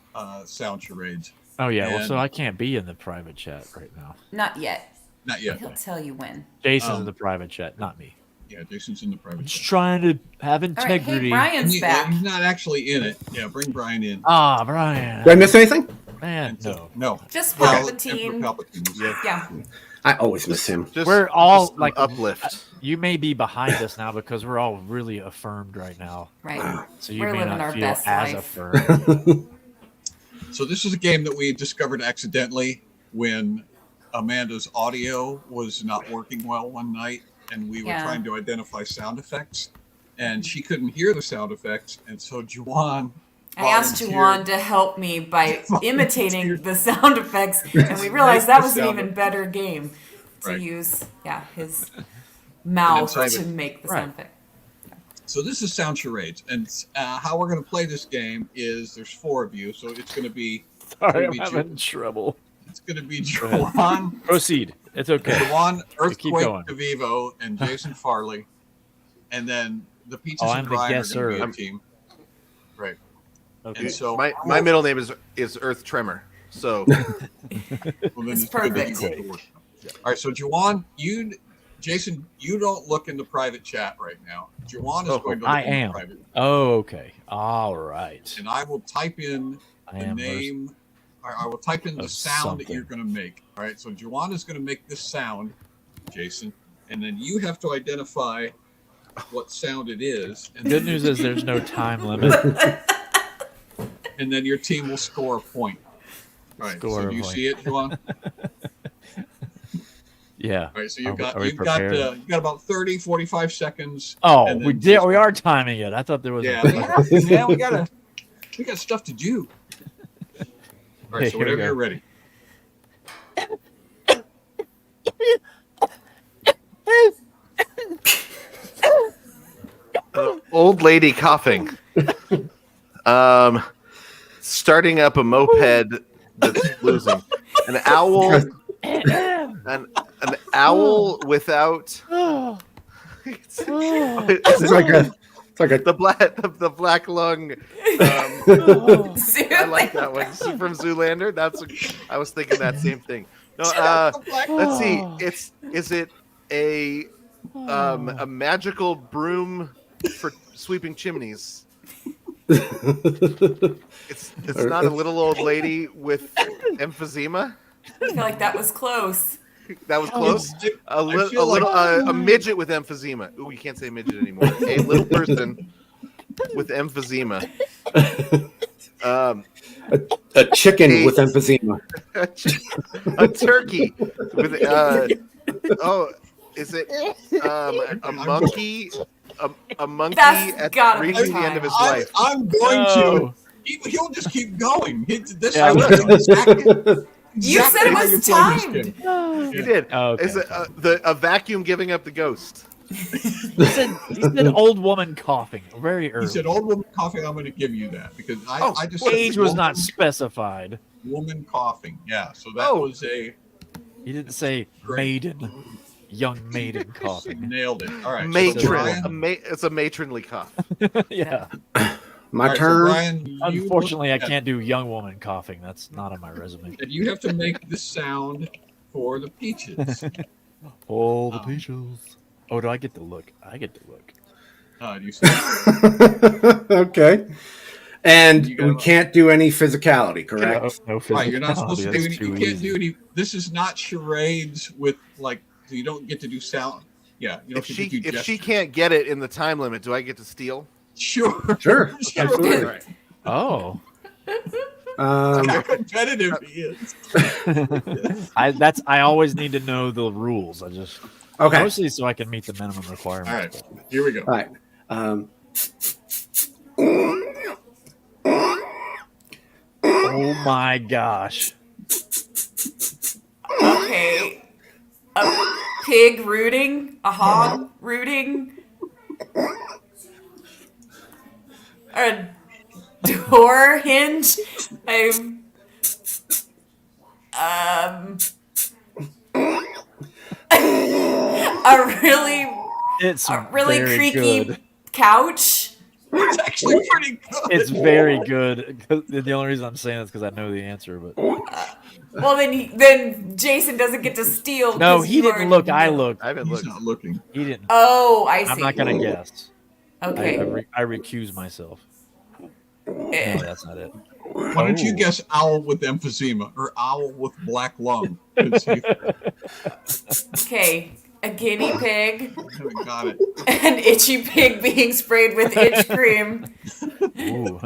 Sound Charades. Oh, yeah. Well, And- so I can't be in the private chat right now. Not yet. Not yet. He'll tell you when. Jason's in the private chat, not me. Yeah, Jason's in the private Just chat. trying to have All right, integrity. hey, Brian's back. He's not actually in it. Yeah, bring Brian in. Ah, Brian. Did I miss anything? Man, And so- no. No. Just Well, Palpatine. Emperor Palpatine was there. Yeah. I always miss him. just We're all just like uplift. You may be behind us now because we're all really affirmed right now. Right. So you We're may living not our feel best as life. affirmed. So this is a game that we discovered accidentally when Amanda's audio was not working well one night, and we were Yeah. trying to identify sound effects, and she couldn't hear the sound effects, and so Juwan. I asked Juwan to help me by imitating the sound effects, and we realized that was an sound even better game to Right. use. Yeah, his mouth And to then make the Right. sound effect. So this is Sound Charades, and how we're going to play this game is there's 4 of you, so it's going to be Sorry, I'm Maybe having trouble. it's going to be Juwan, Proceed. It's okay. Juwan, keep Earthquake going. DeVivo, and Jason Farley, and then the Peaches Oh, and I'm the Brian are guesser. going to be a team. Right. Okay. And so My middle name is Earth Tremor. So well, then It's good that you perfect. get to work. All right, so Juwan, Jason, you don't look in the private chat right now. Juwan is going to look I in am. the private, Oh, okay. All right. and I will type in I the am name. I will type in the of sound that something. you're going to make. All right, so Juwan is going to make this sound, Jason, and then you have to identify what sound it is. And Good then news your is team- there's no time limit. and then your team will score a point. All right. Score So of do you like- see it, Juan? Yeah. All right. So you've Are we got prepared? you got about 30, 45 seconds. Oh, and we then did. just- We are timing it. I thought there was. Yeah. A, Man, we got stuff to do. All right. Okay, So here we whenever go. you're ready. Old lady coughing. Starting up a moped that's losing. An owl. An owl without. It's It's like a the black lung. I like that one from Zoolander. I was thinking that same thing. No, let's see. Is it a magical broom for sweeping chimneys? It's not a little old lady with emphysema. I feel like that was close. That was close. I feel like- A midget with emphysema. Ooh, you can't say midget anymore. A little person with emphysema. a chicken with emphysema. A turkey with is it a monkey? A monkey That's gotta be reaching the end of his time. life. I'm going No. to. He'll just keep going. This Yeah, is exactly You said it how was you play this timed. game. You did. Oh, okay. Is it a vacuum giving up the ghost? He said old woman coughing very early. He said, "Old woman coughing." I'm going to give you that because I just said Age was woman- not specified. woman coughing. Yeah, so that Oh. was a He didn't say maiden, young maiden coughing. nailed it. All right, so Matron. Brian, It's a matronly cough. Yeah. My all right, so turn. Brian, you Unfortunately, I look at- can't do young woman coughing. That's not on my resume. And you have to make the sound for the peaches. Oh, the peaches. Oh, do I get the look? I get the look. Do you see? Okay. And You gotta- we can't do any physicality, correct? No Right, you're not supposed to do physicality, any. that's You too can't do easy. any. This is not charades with like. You don't get to do sound. Yeah, you don't If get to do she gestures. can't get it in the time limit, do I get to steal? Sure, Sure. sure. Absolutely. Right. Oh, How competitive he is. I always need to know the rules. Okay. Mostly so I can meet the minimum requirements. All right, here we go. All right. Oh my gosh. Okay. A pig rooting, a hog rooting, a door hinge. It's a really very creaky good. couch. It's actually pretty good. It's very good. The only reason I'm saying is because I know the answer, but Well, then Jason doesn't get to steal. no, 'cause he you didn't already look. I know. looked. I haven't He's looked. not looking. He didn't. Oh, I see. I'm not gonna guess. Okay. I recuse myself. No, that's not it. Why don't you guess owl with emphysema or owl with black lung? 'Cause you Okay. A guinea pig, haven't got it. an itchy pig being sprayed with itch cream, Ooh.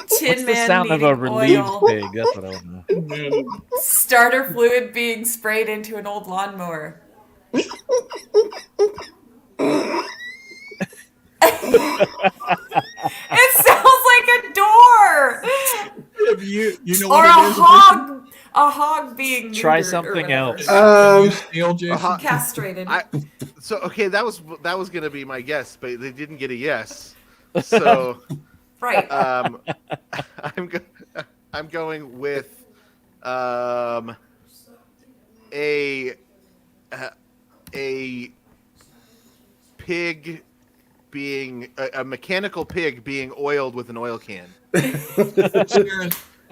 Tin The Man sound of needing a relieved oil, pig. That's what I want to know. starter fluid being sprayed into an old lawnmower. It sounds like a door, You know or what a it is? hog. A hog being Try neutered or something whatever. else. Can you steal, Jason? Castrated. So okay, that was gonna be my guess, but they didn't get a yes. So Right. I'm going with a pig being a mechanical pig being oiled with an oil can.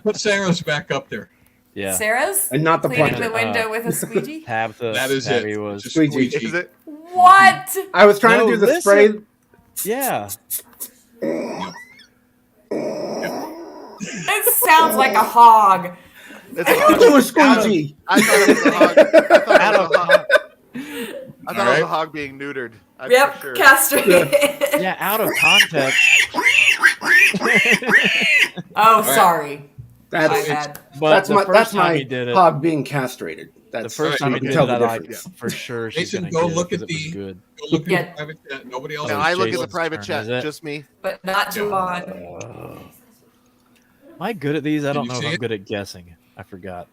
Put Sarah's back up there. Yeah. Sarah's And not the cleaning plunger. the window with a squeegee. Have the That is Tabby it. was Just Squeegee. squeegee. Is it? What? I was trying No, to do the listen. spray. yeah. It sounds like a hog. It's I knew it was squeegee. I thought it was a hog. I thought it was a Alright. hog being neutered. For Yep, sure. castrated. Yeah, out of context. Oh, sorry. That's bad. But that's the my first that's time my he did it, hog being castrated. the That's first right, time you he can did tell it, the I like difference. for sure she's Jason, gonna go get it look 'cause at it was the good. go look Yeah. at the private chat. Nobody else. Oh, Now it's I look at the Jason's private turn, chat, is it? just me. But not too long. Am I good at these? I Can don't you know if see I'm it? good at guessing. I forgot.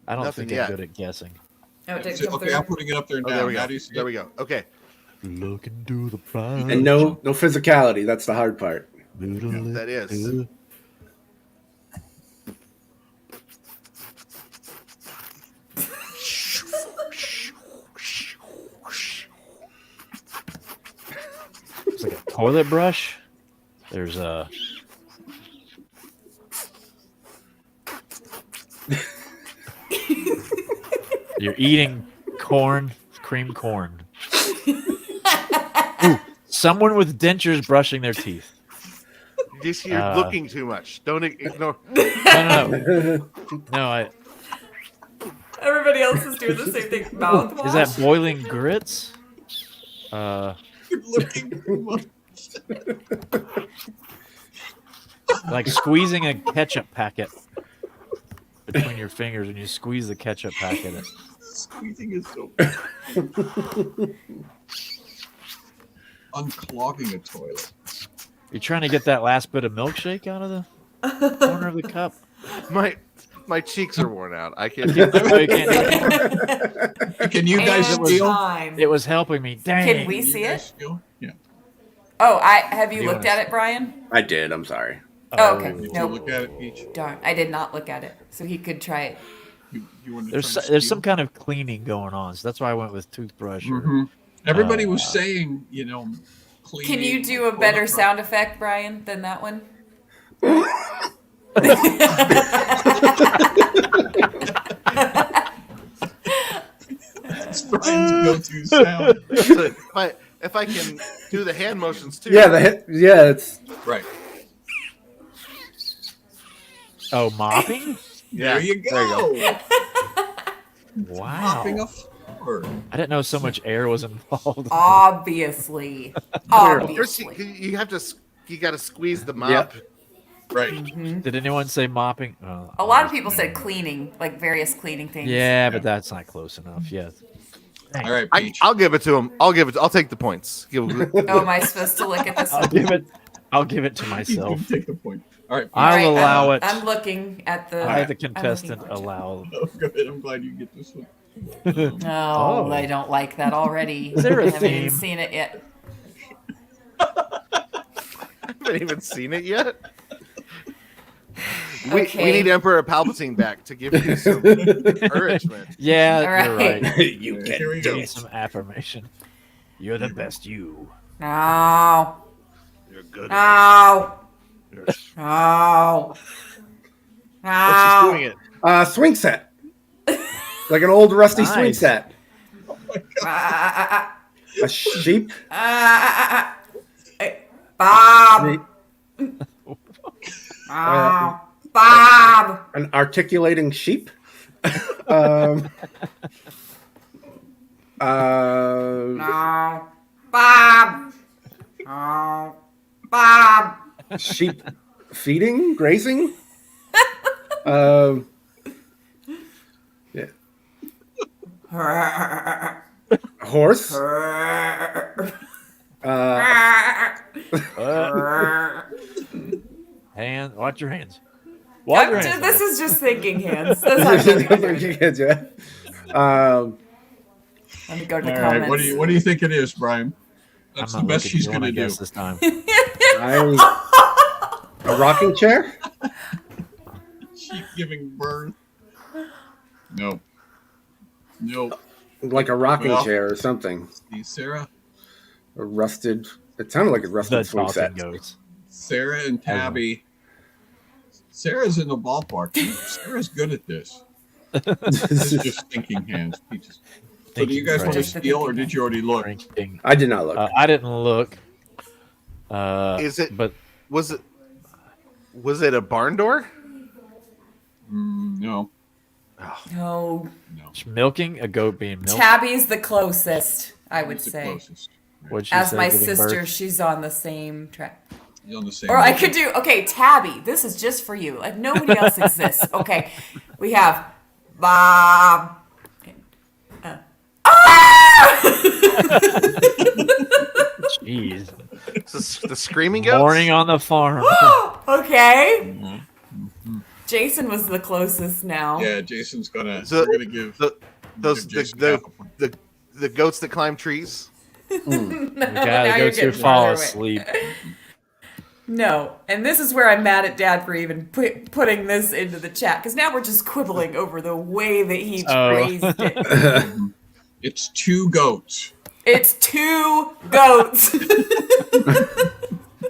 I don't Nothing think yet. I'm good at guessing. No, it didn't See, come okay, through. I'm putting it up there Oh, now. there we Now go. do you see There it? we go. Okay. Look into the private. And no physicality. That's the hard part. That is. It's like a toilet brush. There's a. You're eating corn, cream corn. Ooh, someone with dentures brushing their teeth. You're looking too much. Don't ignore. No. Everybody else is doing the same thing. Mouthwash. Is that boiling grits? You're looking too much. Like squeezing a ketchup packet between your fingers and you squeeze the ketchup packet. Squeezing is so bad. Unclogging a toilet. You're trying to get that last bit of milkshake out of the corner of the cup. My cheeks are worn out. I can't. You can't do it anymore. Can you guys And steal? time. It was helping me. Dang. Can we Can you see guys it? steal? Yeah. Oh, have you You looked wanna- at it, Brian? I did. I'm sorry. Oh, okay. Did you Nope. look at it, Peach? Darn, I did not look at it, so he could try it. You want to There's try to there's steal? some kind of cleaning going on, so that's why I went with toothbrush. Or, Mhm. Everybody was saying, cleaning. Can you do a toilet better brush. sound effect, Brian, than that one? That's Brian's go-to sound. So if I can do the hand motions too. Yeah, it's Right. Oh, mopping? Yeah, There you go. Wow. Mopping a floor. I didn't know so much air was involved. Obviously. There's- Obviously. you got to squeeze the mop. Right. Did anyone say mopping? Oh, A lot of people said cleaning, like various cleaning things. Yeah, but that's not close enough yet. All right, I, Peach. I'll give it to him. I'll take the points. Oh, am I supposed to look at this I'll one? give it to You myself. can take the point. All right. Peach. I'll Alright, allow it. I'm looking at the. I, the I'm looking contestant, for it. allow. Oh, good. I'm glad you get this one. Oh, Oh. I don't like that already. Is there a I haven't even theme? seen it yet. I haven't even seen it yet. We Okay. need Emperor Palpatine back to give you some encouragement. Yeah, All you're right. right. you Here can we do go. Need some affirmation. You're the best you. No. You're good. No. You're- No. Oh, No. she's doing it. Swing set, like an old rusty swing Nice. set. Ah, A sheep. Bob. Oh, Bob. An articulating sheep. um, No. Bob. Oh, Bob. sheep feeding, grazing. Yeah. Horse. Hand, watch your hands. Watch your hands. This is just thinking hands. That's not good. Yeah. Let me go to the All comments. right. What do you think it is, Brian? That's the I'm not best looking. she's You wanna going to do. guess this time. A rocking chair. Sheep giving birth. No. Nope. Like a rocking Well. chair or something. See, Sarah, A rusted. It sounded like a The rusted swing talking set. goats. Sarah and Tabby. Sarah's in the ballpark. Sarah's good at this. This is just thinking hands. Peaches. So do you guys want to Just the steal, or thinking did you already look? Drinking. I did not look. I didn't look. Is it? But Was it a barn door? No. No. milking a goat being milked. Tabby's the closest, I would It's the say. closest. What'd she As say, my giving sister, birth? she's on the same track. You're on the same. Or I level. could do, okay, Tabby, this is just for you. Like, nobody else exists. Okay, we have Bob. Jeez. The screaming goats. Morning on the farm. Okay. Jason was the closest now. Yeah, Jason's gonna. So we're gonna give those Jason half a point. the goats that climb trees. The Now guy that you're goes to getting fall farther away. asleep. No, and this is where I'm mad at Dad for even putting this into the chat, because now we're just quibbling over the way that he phrased it. It's 2 goats. It's 2 goats.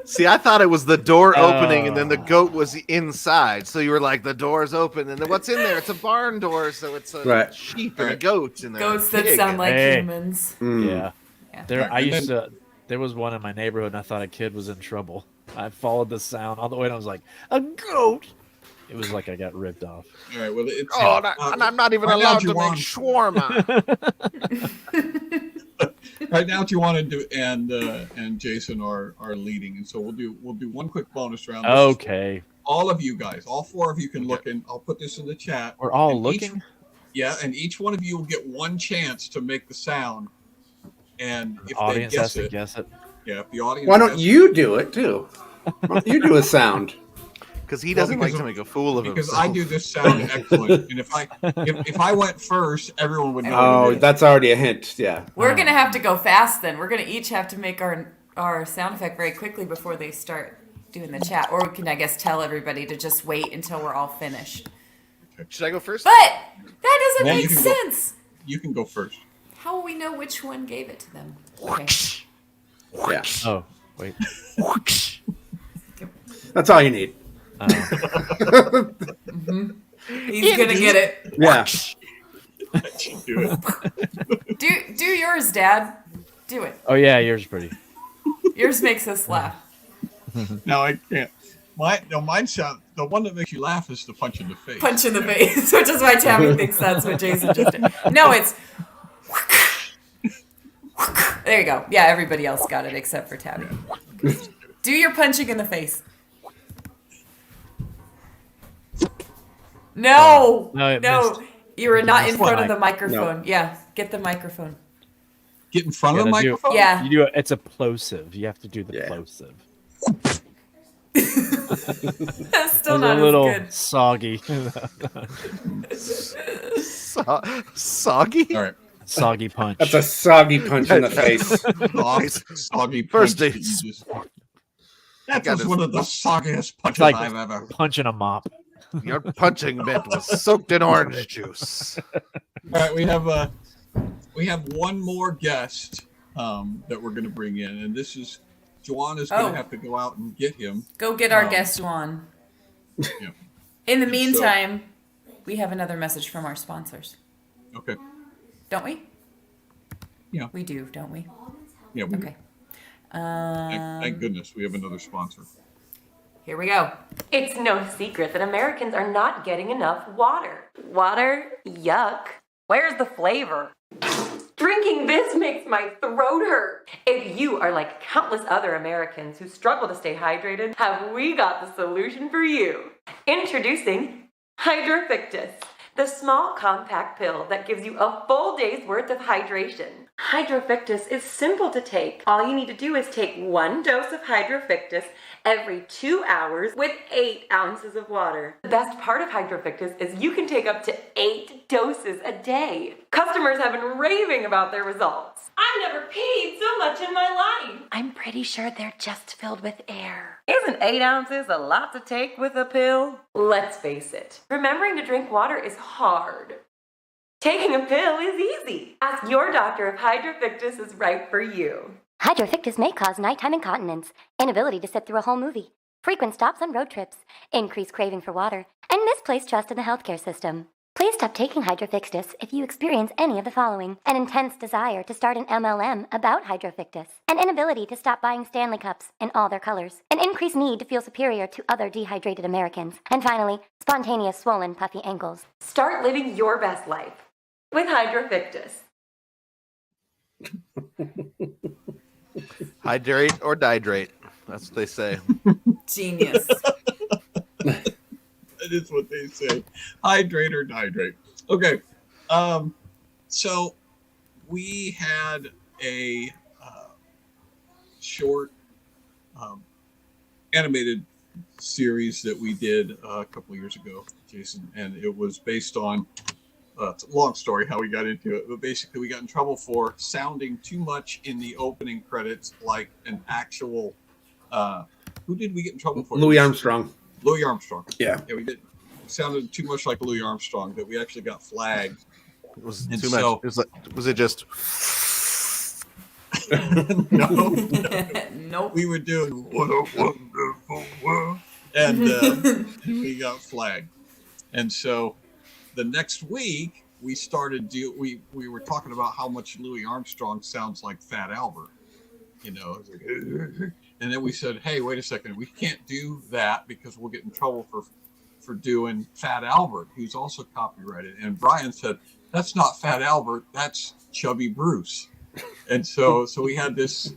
See, I thought it was the door opening and then the goat was inside. So you were like, the door's open, and then what's in there? It's a barn door, so it's a sheep and a goat and Goats a that pig. sound like Hey. humans. Yeah. Yeah. There was one in my neighborhood and I thought a kid was in trouble. I followed the sound all the way and I was like, a goat. It was like I got ripped off. All right. Well, it's. And I'm not even right now, allowed to make Juwan- shawarma. Right now, Juwan and Jason are leading, and so we'll do one quick bonus round. This is Okay. all of you guys, all 4 of you can look in. I'll put this in the chat. We're all And looking? And each one of you will get 1 chance to make the sound. And if The audience they has guess to it, guess it. if the audience. Why don't guesses you do it too? Why don't you do a sound? Because he doesn't because like to make a fool of because himself. I do this sound excellent, and if I went first, everyone would know. Oh, what it is. that's already a hint. Yeah. We're going to have to go fast then. We're going to each have to make our sound effect very quickly before they start doing the chat. Or we can, I guess, tell everybody to just wait until we're all finished. Should I go first? But that doesn't Yeah, make you can go. sense. You can go first. How will we know which one gave it to them? Okay. Yeah. Oh, wait. That's all you need. He's going to get it. Yeah. Do it. Do yours, Dad. Do it. Oh, yeah, yours is pretty. Yours makes us laugh. No, I can't. Mine sound. The one that makes you laugh is the punch in the face. Punch in the face, which is why Tabby thinks that's what Jason just did. No, it's... There you go. Yeah, everybody else got it except for Tabby. Do your punching in the face. No! No, it No, missed. you were not in missed front the of the mic. microphone. Yeah, get the microphone. Get in front of the Gotta do- microphone. Yeah. You do it. It's a plosive. You have to do the Yeah. plosive. That's still It's not a little as good. soggy. Soggy? All right. Soggy punch. That's a soggy punch in the face. Soggy First punch day. that you just- That got was this. one of the soggiest punches like- I've ever. punching a mop. Your punching bit was soaked in orange juice. All right, we have one more guest that we're going to bring in, and this is Joanna's going to have to go out and get him. Go get our guest Juan. Yeah. In the meantime, we have another message from our sponsors. Okay. Don't we? Yeah. We do, don't we? Yeah. We, Okay. thank goodness we have another sponsor. Here we go. It's no secret that Americans are not getting enough water. Water? Yuck. Where's the flavor? Drinking this makes my throat hurt. If you are like countless other Americans who struggle to stay hydrated, have we got the solution for you? Introducing Hydrofictus, the small compact pill that gives you a full day's worth of hydration. Hydrofictus is simple to take. All you need to do is take 1 dose of Hydrofictus every 2 hours with 8 ounces of water. The best part of Hydrofictus is you can take up to 8 doses a day. Customers have been raving about their results. I've never peed so much in my life. I'm pretty sure they're just filled with air. Isn't 8 ounces a lot to take with a pill? Let's face it, remembering to drink water is hard. Taking a pill is easy. Ask your doctor if Hydrofictus is right for you. Hydrofictus may cause nighttime incontinence, inability to sit through a whole movie, frequent stops on road trips, increased craving for water, and misplaced trust in the healthcare system. Please stop taking Hydrofictus if you experience any of the following: an intense desire to start an MLM about Hydrofictus, an inability to stop buying Stanley cups in all their colors, an increased need to feel superior to other dehydrated Americans, and finally, spontaneous swollen puffy ankles. Start living your best life with Hydrofictus. Hydrate or dihydrate? That's what they say. Genius. That is what they say. Hydrate or dihydrate. Okay. So we had a short animated series that we did a couple of years ago, Jason, and it was based on it's a long story how we got into it, but basically we got in trouble for sounding too much in the opening credits like an actual who did we get in trouble for? Louis Armstrong. Louis Armstrong. Yeah, we did. It sounded too much like Louis Armstrong that we actually got flagged. It was And too so- much. It was like, was it just? No, Nope. we were doing "What a Wonderful World," and we got flagged. And so the next week we started we were talking about how much Louis Armstrong sounds like Fat Albert, you know. It's like, and then we said, hey, wait a second, we can't do that because we'll get in trouble for doing Fat Albert, who's also copyrighted. And Brian said, that's not Fat Albert, that's Chubby Bruce. And so we had this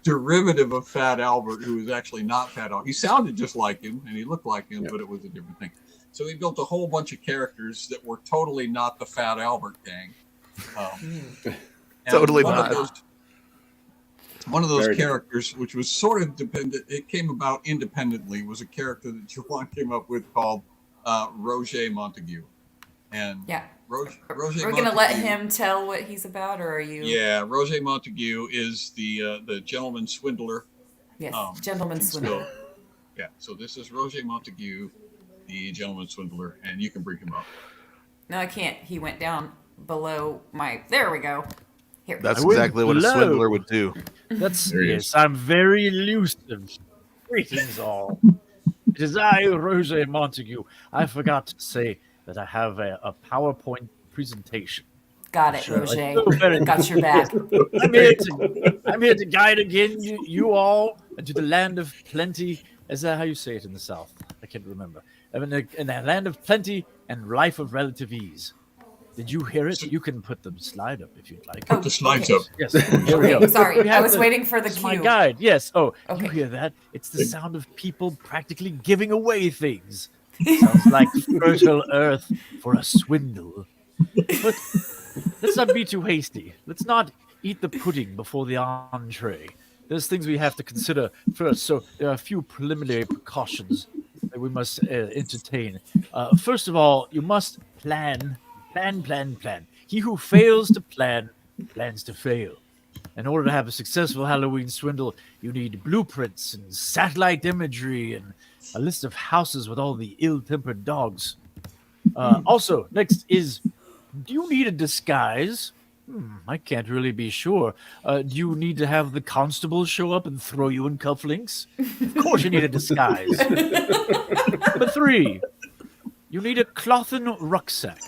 derivative of Fat Albert who was actually not Fat Albert. He sounded just like him and he looked like him, but it was a different thing. So we built a whole bunch of characters that were totally not the Fat Albert gang. And Totally one not. Of those, one of those Very characters, which was sort of dependent, it came about independently, was a character that Juwan came up with called Roget Montague. And Yeah. Roget We're going to let him tell what he's about, or are you? Yeah, Roget Montague is the gentleman swindler. Yes, gentleman swindler. So this is Roget Montague, the gentleman swindler, and you can bring him up. No, I can't. He went down below my. There we go. Here. That's I went exactly what a below. swindler would do. That's There he is. yes. I'm very elusive. Greetings, all. It is I, Roger Montague. I forgot to say that I have a PowerPoint presentation. Got it, Sure, Roger. like, very- Got your back. I'm here to guide again you all into the land of plenty. Is that how you say it in the South? I can't remember. I'm in the land of plenty and life of relative ease. Did you hear it? You can put the slide up if you'd like. Put the slides up. Yes. Here we go. Sorry, We I have was waiting for the It's my cue. guide. Yes. Oh, Okay. you hear that? It's the sound of people practically giving away things. Sounds like fertile earth for a swindle. But let's not be too hasty. Let's not eat the pudding before the entree. There's things we have to consider first. So there are a few preliminary precautions that we must entertain. First of all, you must plan. He who fails to plan, plans to fail. In order to have a successful Halloween swindle, you need blueprints and satellite imagery and a list of houses with all the ill-tempered dogs. Also, next is, do you need a disguise? I can't really be sure. Do you need to have the constable show up and throw you in cufflinks? Of course you need a disguise. Number 3, you need a clothen rucksack.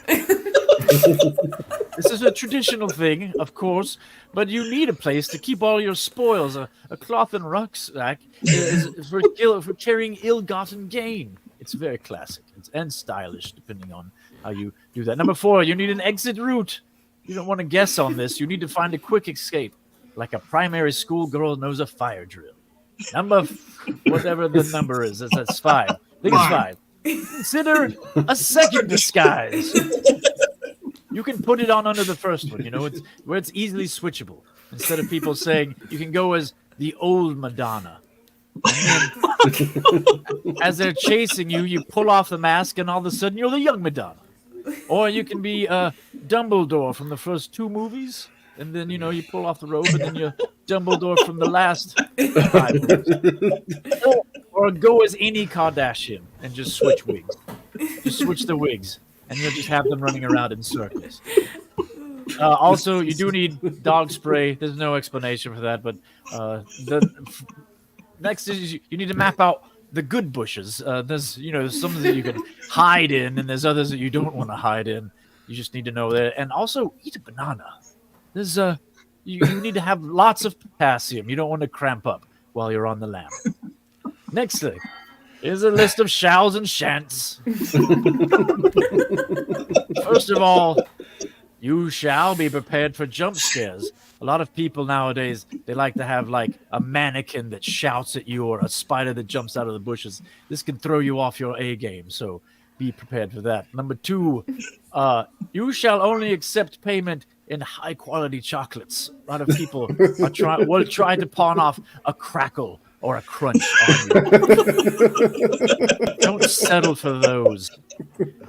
This is a traditional thing, of course, but you need a place to keep all your spoils. A clothen rucksack is for carrying ill-gotten gain. It's very classic and stylish, depending on how you do that. Number 4, you need an exit route. You don't want to guess on this. You need to find a quick escape, like a primary school girl knows a fire drill. Whatever the number is, that's 5. I think it's 5. Consider a second disguise. You can put it on under the first one, it's where it's easily switchable. Instead of people saying you can go as the old Madonna. And then, as they're chasing you, you pull off the mask and all of a sudden you're the young Madonna. Or you can be Dumbledore from the first 2 movies. And then, you pull off the robe and then you're Dumbledore from the last 5 movies. Or go as any Kardashian and just switch wigs. Just switch the wigs. And you'll just have them running around in circles. Also, you do need dog spray. There's no explanation for that. But next is you need to map out the good bushes. There's some that you can hide in, and there's others that you don't want to hide in. You just need to know that. And also, eat a banana. There's you need to have lots of potassium. You don't want to cramp up while you're on the lamp. Next thing is a list of shalls and shants. First of all, you shall be prepared for jump scares. a lot of people nowadays, they like to have like a mannequin that shouts at you or a spider that jumps out of the bushes. This can throw you off your A game, so be prepared for that. Number 2, you shall only accept payment in high-quality chocolates. A lot of people will try to pawn off a crackle or a crunch on you. Don't settle for those.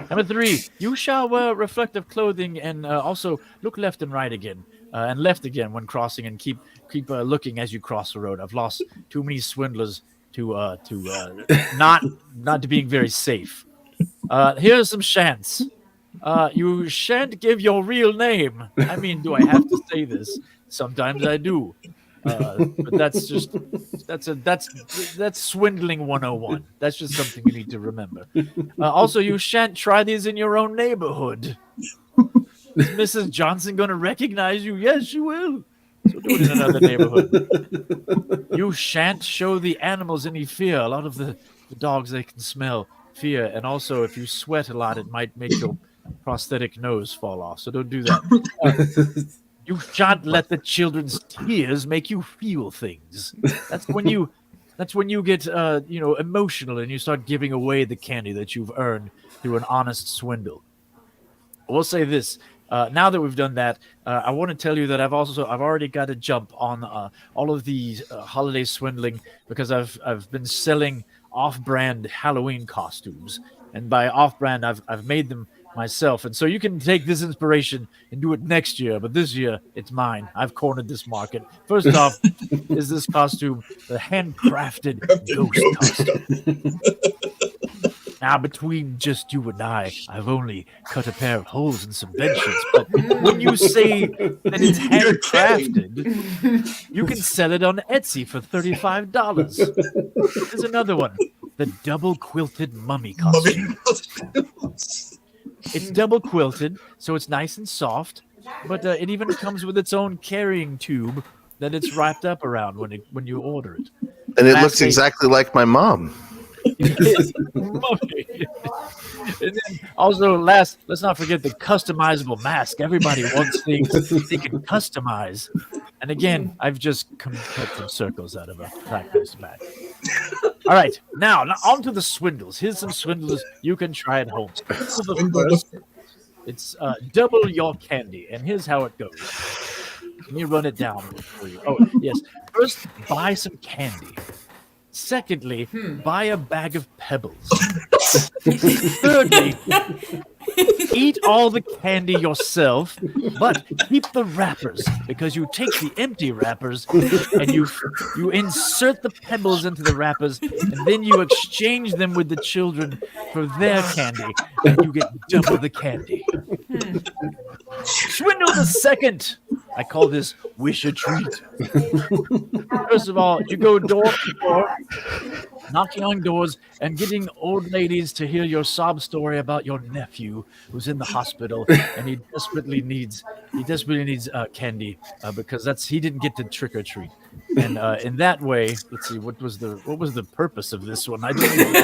Number 3, you shall wear reflective clothing and also look left and right again, and left again when crossing, and keep looking as you cross the road. I've lost too many swindlers to not to being very safe. Here's some shants. You shan't give your real name. I mean, do I have to say this? Sometimes I do. But that's swindling 101. That's just something you need to remember. Also, you shan't try these in your own neighborhood. Is Mrs. Johnson going to recognize you? Yes, she will. So do it in another neighborhood. You shan't show the animals any fear. A lot of the dogs, they can smell fear. And also, if you sweat a lot, it might make your prosthetic nose fall off. So don't do that. You shan't let the children's tears make you feel things. That's when you get emotional and you start giving away the candy that you've earned through an honest swindle. I will say this. Now that we've done that, I want to tell you that I've already got a jump on all of the holiday swindling, because I've been selling off-brand Halloween costumes, and by off-brand I've made them myself, and so you can take this inspiration and do it next year, but this year it's mine. I've cornered this market. First off is this costume, the handcrafted ghost costume. Now, between just you and I've only cut a pair of holes in some benches, but when you say that it's handcrafted, you can sell it on Etsy for $35. There's another one, the double quilted mummy costume. It's double quilted, so it's nice and soft, but it even comes with its own carrying tube that it's wrapped up around when you order it. And it looks exactly like my mom. And then also, let's not forget the customizable mask. Everybody wants things they can customize. And again, I've just cut some circles out of a practice bag. All right, now on to the swindles. Here's some swindles you can try at home. So the first, it's double your candy, and here's how it goes. Let me run it down for you. Oh, yes. First, buy some candy. Secondly, buy a bag of pebbles. Thirdly, eat all the candy yourself, but keep the wrappers, because you take the empty wrappers and you insert the pebbles into the wrappers, and then you exchange them with the children for their candy, and you get double the candy. Swindle the second. I call this wish a treat. First of all, you go door to door, knocking on doors and getting old ladies to hear your sob story about your nephew who's in the hospital, and he desperately needs candy because he didn't get to trick or treat. And in that way, let's see, what was the purpose of this one? I didn't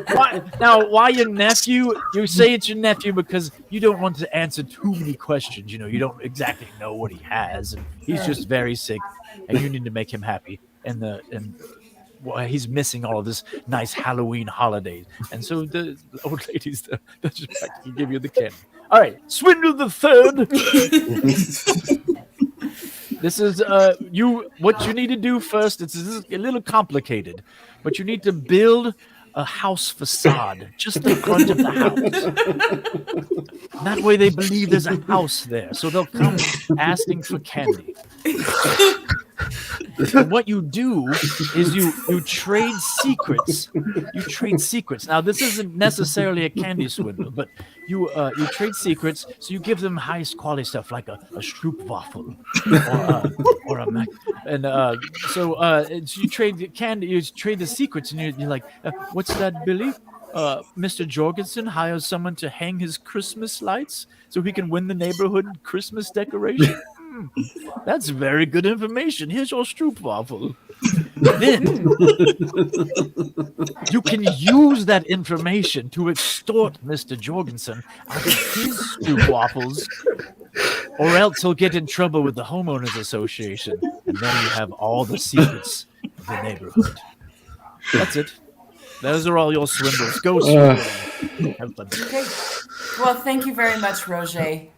even... Why your nephew? You say it's your nephew because you don't want to answer too many questions. You don't exactly know what he has, and he's just very sick, and you need to make him happy. And he's missing all of this nice Halloween holiday, and so the old ladies they just practically give you the candy. All right, swindle the third. This is what you need to do first. This is a little complicated, but you need to build a house facade, just the front of the house. That way they believe there's a house there, so they'll come asking for candy. And what you do is you trade secrets. You trade secrets. Now, this isn't necessarily a candy swindle, but you trade secrets. So you give them highest quality stuff like a stroopwafel or a mac. And so you trade the candy. You trade the secrets, and you're like, what's that, Billy? Mr. Jorgensen hires someone to hang his Christmas lights so he can win the neighborhood Christmas decoration. That's very good information. Here's your stroopwafel. Then you can use that information to extort Mr. Jorgensen out of his stroopwafels or else he'll get in trouble with the homeowners association, and then you have all the secrets of the neighborhood. That's it. Those are all your swindles. Go swindle. Have fun. Okay. Well, thank you very much, Roget.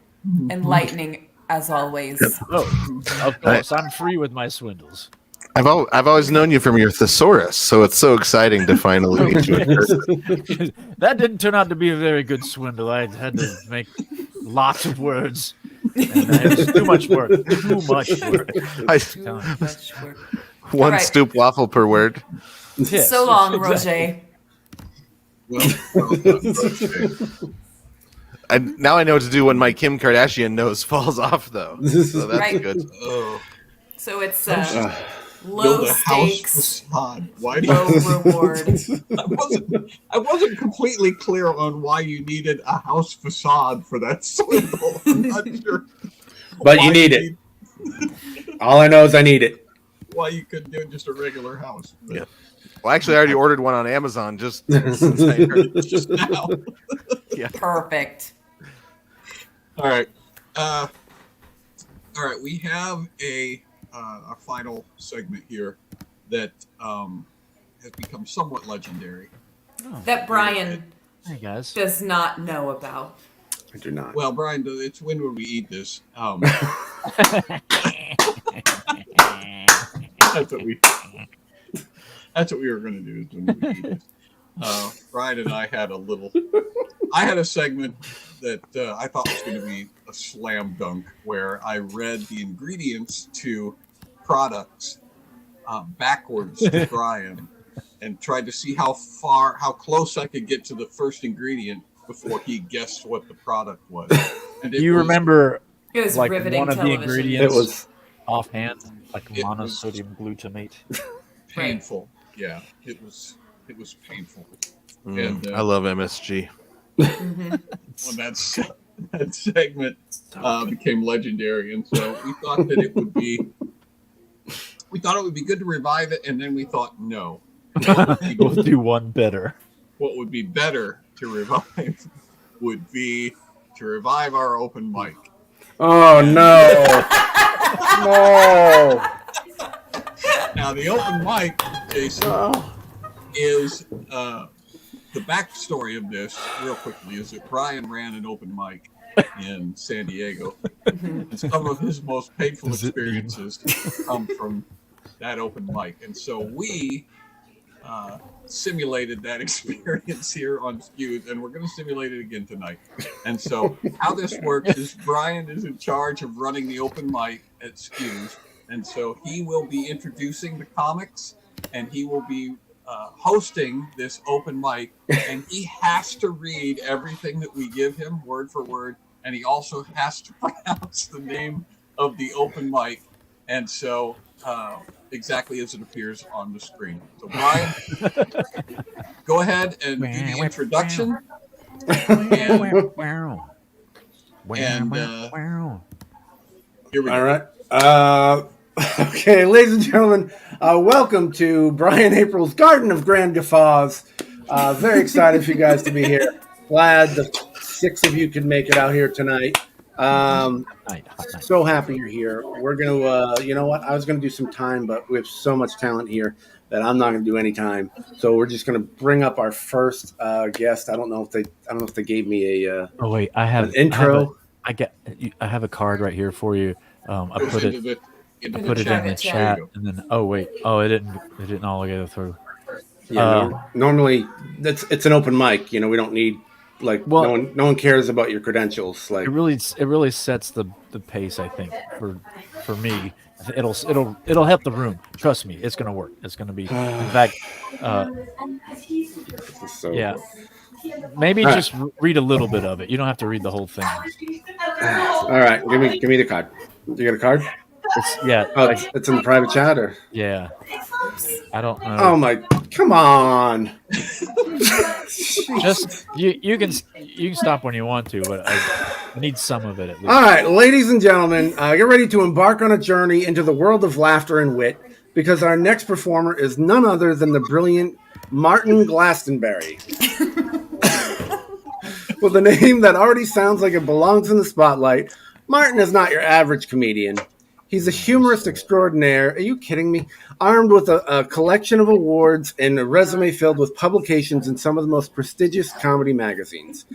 Enlightening as always. Oh, of course, I'm free with my swindles. I've always known you from your thesaurus, so it's so exciting to finally meet you in person. That didn't turn out to be a very good swindle. I had to make lots of words. And it was too much work. Too much work. One right. stoop waffle per word. Yes, So long, exactly. Roget. And now I know what to do when my Kim Kardashian nose falls off, though. So that's Right. good. So it's low Build a house stakes, facade. Why do low reward. I wasn't completely clear on why you needed a house facade for that swindle. I'm not sure. But why you need it. All I know is I need it. Why you couldn't do just a regular house? But Yeah. Well, actually, I already ordered one on Amazon just since I heard it. just now. Yeah. Perfect. All right. All right. We have a final segment here that has become somewhat legendary. That Brian Hey, guys. does not know about. I do not. Well, Brian, it's when would we eat this? That's what we were going to do. Is when we eat it. Brian and I had a segment that I thought was going to be a slam dunk, where I read the ingredients to products backwards to Brian and tried to see how close I could get to the first ingredient before he guessed what the product was. And Do you remember It was like riveting one of the television. ingredients It was offhand, like It was- monosodium glutamate? painful. Yeah, it was painful. And I love MSG. when that segment became legendary, and so we thought that it would be good to revive it, and then we thought no, We'll do one better. what would be better to revive would be to revive our open mic. Oh no. No. Now the open mic, Jason, is the backstory of this, real quickly, is that Brian ran an open mic in San Diego. And some of his most painful experiences come from that open mic. And so we simulated that experience here on SKUs, and we're going to simulate it again tonight. And so how this works is Brian is in charge of running the open mic at SKUs. And so he will be introducing the comics, and he will be hosting this open mic, and he has to read everything that we give him word for word, and he also has to pronounce the name of the open mic, and so exactly as it appears on the screen. So Brian, go ahead and do the introduction. And here we go. All right. Okay, ladies and gentlemen, welcome to Brian April's Garden of Grand Guffaws. Very excited for you guys to be here. Glad the 6 of you could make it out here tonight. So happy you're here. We're going to, you know what? I was going to do some time, but we have so much talent here that I'm not going to do any time. So we're just going to bring up our first guest. I don't know if they gave me a Oh wait, I have an intro. I have a card right here for you. I put it in the chat, and then it didn't all go through. Yeah, normally it's an open mic. You know, we don't need no one cares about your credentials. Like It really sets the pace, I think, for me. It'll help the room. Trust me, it's gonna work. It's gonna be. In fact, yeah. Maybe just read a little bit of it. You don't have to read the whole thing. All right, give me the card. You got a card? It's in the private chat, or yeah. I don't know. Oh my! Come on. Just you can stop when you want to, but I need some of it at least. All right, ladies and gentlemen, get ready to embark on a journey into the world of laughter and wit, because our next performer is none other than the brilliant Martin Glastonbury. With a name that already sounds like it belongs in the spotlight, Martin is not your average comedian. He's a humorist extraordinaire. Are you kidding me? Armed with a collection of awards and a resume filled with publications in some of the most prestigious comedy magazines.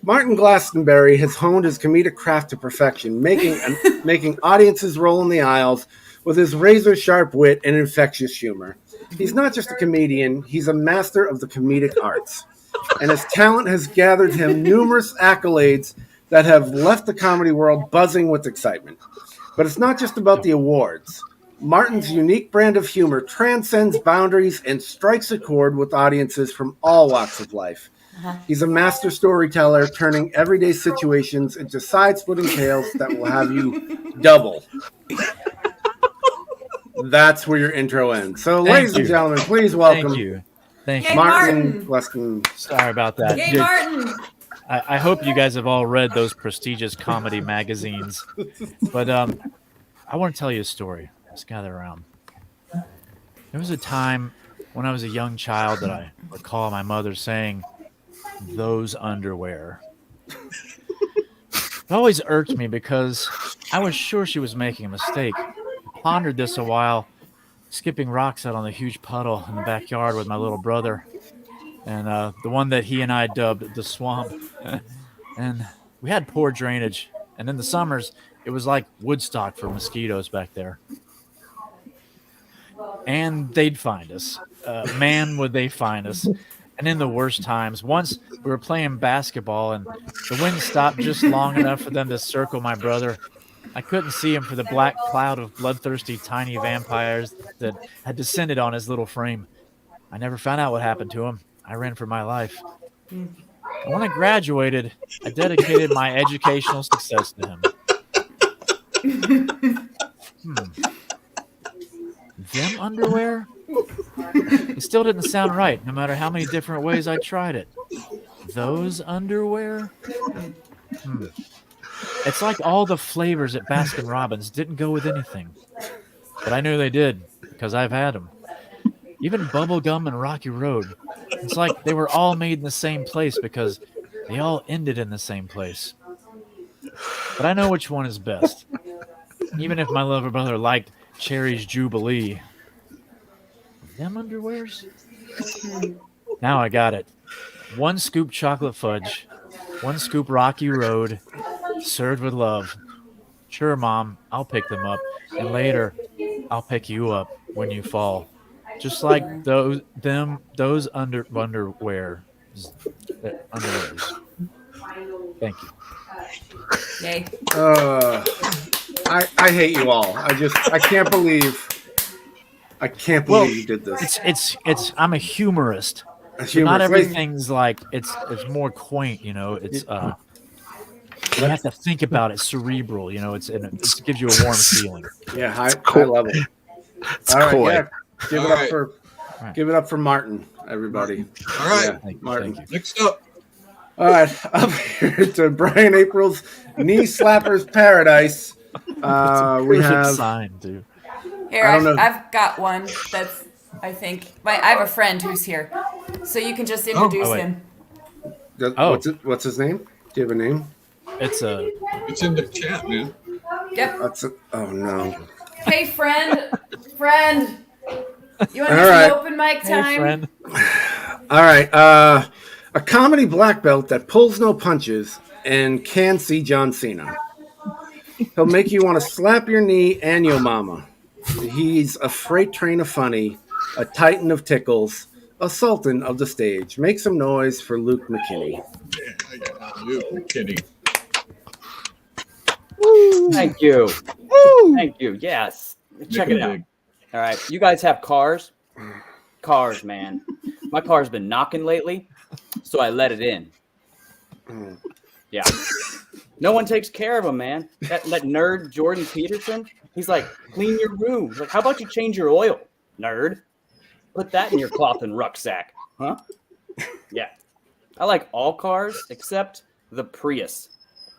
Martin Glastonbury has honed his comedic craft to perfection, making audiences roll in the aisles with his razor-sharp wit and infectious humor. He's not just a comedian, he's a master of the comedic arts. And his talent has gathered him numerous accolades that have left the comedy world buzzing with excitement. But it's not just about the awards. Martin's unique brand of humor transcends boundaries and strikes a chord with audiences from all walks of life. He's a master storyteller, turning everyday situations into side-splitting tales that will have you double. That's where your intro ends. So, ladies and gentlemen, please welcome Thank you. Martin Glaston. Sorry about that. Yay, Martin! I hope you guys have all read those prestigious comedy magazines. But I want to tell you a story. Let's gather around. There was a time when I was a young child that I recall my mother saying, "Those underwear." It always irked me because I was sure she was making a mistake. I pondered this a while, skipping rocks out on the huge puddle in the backyard with my little brother, and the one that he and I dubbed the swamp. And we had poor drainage, and in the summers, it was like Woodstock for mosquitoes back there. And they'd find us. Man, would they find us. And in the worst times, once we were playing basketball and the wind stopped just long enough for them to circle my brother. I couldn't see him for the black cloud of bloodthirsty tiny vampires that had descended on his little frame. I never found out what happened to him. I ran for my life. And when I graduated, I dedicated my educational success to him. Them underwear? It still didn't sound right, no matter how many different ways I tried it. Those underwear? It's like all the flavors at Baskin Robbins didn't go with anything. But I knew they did, because I've had them. Even bubblegum and Rocky Road. It's like they were all made in the same place because they all ended in the same place. But I know which one is best. Even if my little brother liked Cherry's Jubilee. Them underwears? Now I got it. 1 scoop chocolate fudge, 1 scoop Rocky Road, served with love. Sure, Mom, I'll pick them up, and later I'll pick you up when you fall. Just like those underwears. Thank you. Yay. I hate you all. I can't believe you did this. It's I'm a humorist. So not everything's like it's more quaint, you know. It's you have to think about it, cerebral, you know. It gives you a warm feeling. Yeah, high level. It's all cool. Right, yeah. Give it up for Martin, everybody. All right, yeah, Martin. Next up. All right, up here to Brian April's Knee Slappers Paradise. We have sign, dude. Here, I've got one that's, I think, I have a friend who's here, so you can just introduce him. What's his name? Do you have a name? It's in the chat, man. Yep. Oh no. Hey, friend. You want to do some open mic time? Hey, friend. All right. A comedy black belt that pulls no punches and can see John Cena. He'll make you want to slap your knee and your mama. He's a freight train of funny, a titan of tickles, a sultan of the stage. Make some noise for Luke McKinney. Yeah, Luke McKinney. Thank you. Woo! Thank you. Yes. Check it out. All right. You guys have cars? Cars, man. My car's been knocking lately, so I let it in. Yeah. No one takes care of him, man. That nerd Jordan Peterson, he's like, clean your room. He's like, how about you change your oil, nerd? Put that in your cloth and rucksack. Huh? Yeah. I like all cars except the Prius.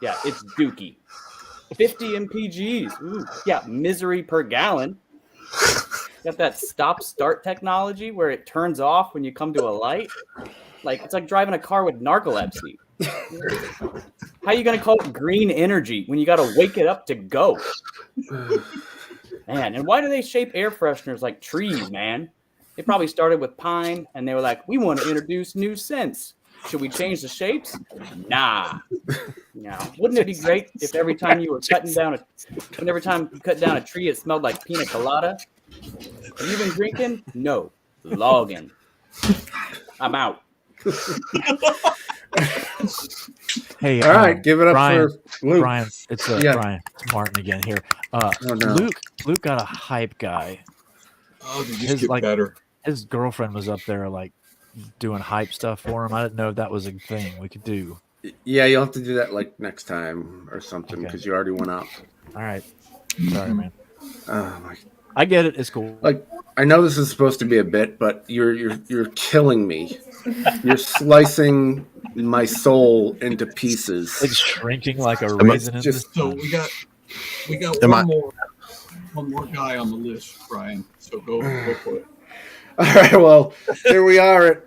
Yeah, it's dookie. 50 mpgs. Ooh. Yeah, misery per gallon. Got that stop-start technology where it turns off when you come to a light. Like, it's like driving a car with narcolepsy. How are you going to call it green energy when you got to wake it up to go? Man, and why do they shape air fresheners like trees, man? They probably started with pine, and they were like, we want to introduce new scents. Should we change the shapes? Nah. No. Wouldn't it be great if every time you cut down a tree, it smelled like pina colada? Have you been drinking? No. Logging. I'm out. Hey, All right, give it up Brian, for Luke. Brian, it's Brian. It's Martin again here. No. Luke got a hype guy. Oh, they just get better. His girlfriend was up there like doing hype stuff for him. I didn't know if that was a thing we could do. Yeah, you'll have to do that like next time or something because you already went up. All right. Sorry, man. My, I get it. It's cool. like I know this is supposed to be a bit, but you're killing me. You're slicing my soul into pieces. It's shrinking like a raisin. So we got one more guy on the list, Brian. So go for it. All right, well, here we are at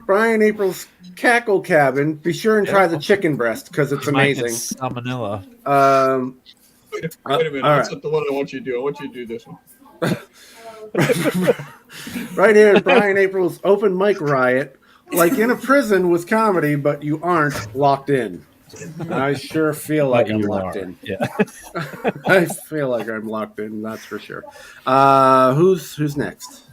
Brian April's Cackle Cabin. Be sure and try the chicken breast because it's amazing. Salmonella. Wait a minute. That's not the one I want you to do. I want you to do this one. Right here at Brian April's Open Mic Riot. Like in a prison with comedy, but you aren't locked in. I sure feel like I'm locked in. Yeah. I feel like I'm locked in, that's for sure. Who's next?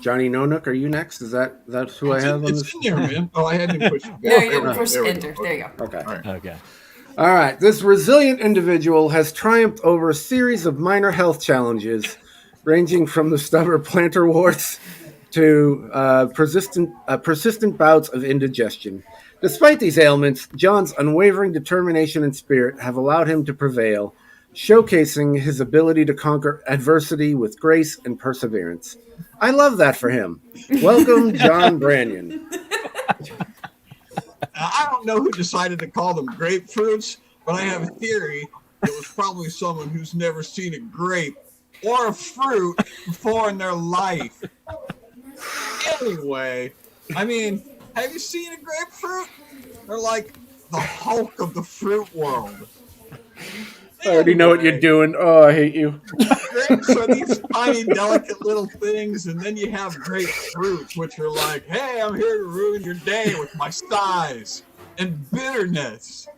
Johnny No Nook, are you next? Is that who I have on this? It's in there, man. Oh, I hadn't pushed. No, you didn't push enter. There you go. Okay. Okay. All right. This resilient individual has triumphed over a series of minor health challenges, ranging from the stubborn plantar warts to persistent bouts of indigestion. Despite these ailments, John's unwavering determination and spirit have allowed him to prevail, showcasing his ability to conquer adversity with grace and perseverance. I love that for him. Welcome, John Branyan. I don't know who decided to call them grapefruits, but I have a theory it was probably someone who's never seen a grape or a fruit before in their life. Anyway, I mean, have you seen a grapefruit? They're like the Hulk of the fruit world. I already know what you're doing. Oh, I hate you. Grapes are these tiny, delicate little things, and then you have grapefruits, which are like, hey, I'm here to ruin your day with my size and bitterness.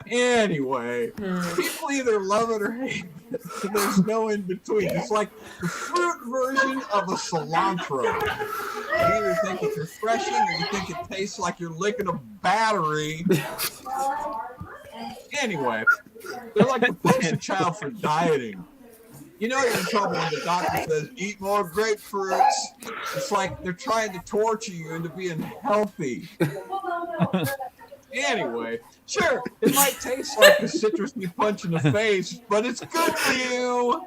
Anyway, people either love it or hate it. There's no in between. It's like the fruit version of a cilantro. You either think it's refreshing or you think it tastes like you're licking a battery. Anyway, they're like the poster child for dieting. You know you're in trouble when the doctor says, eat more grapefruits. It's like they're trying to torture you into being healthy. Anyway, sure, it might taste like a citrusy punch in the face, but it's good for you.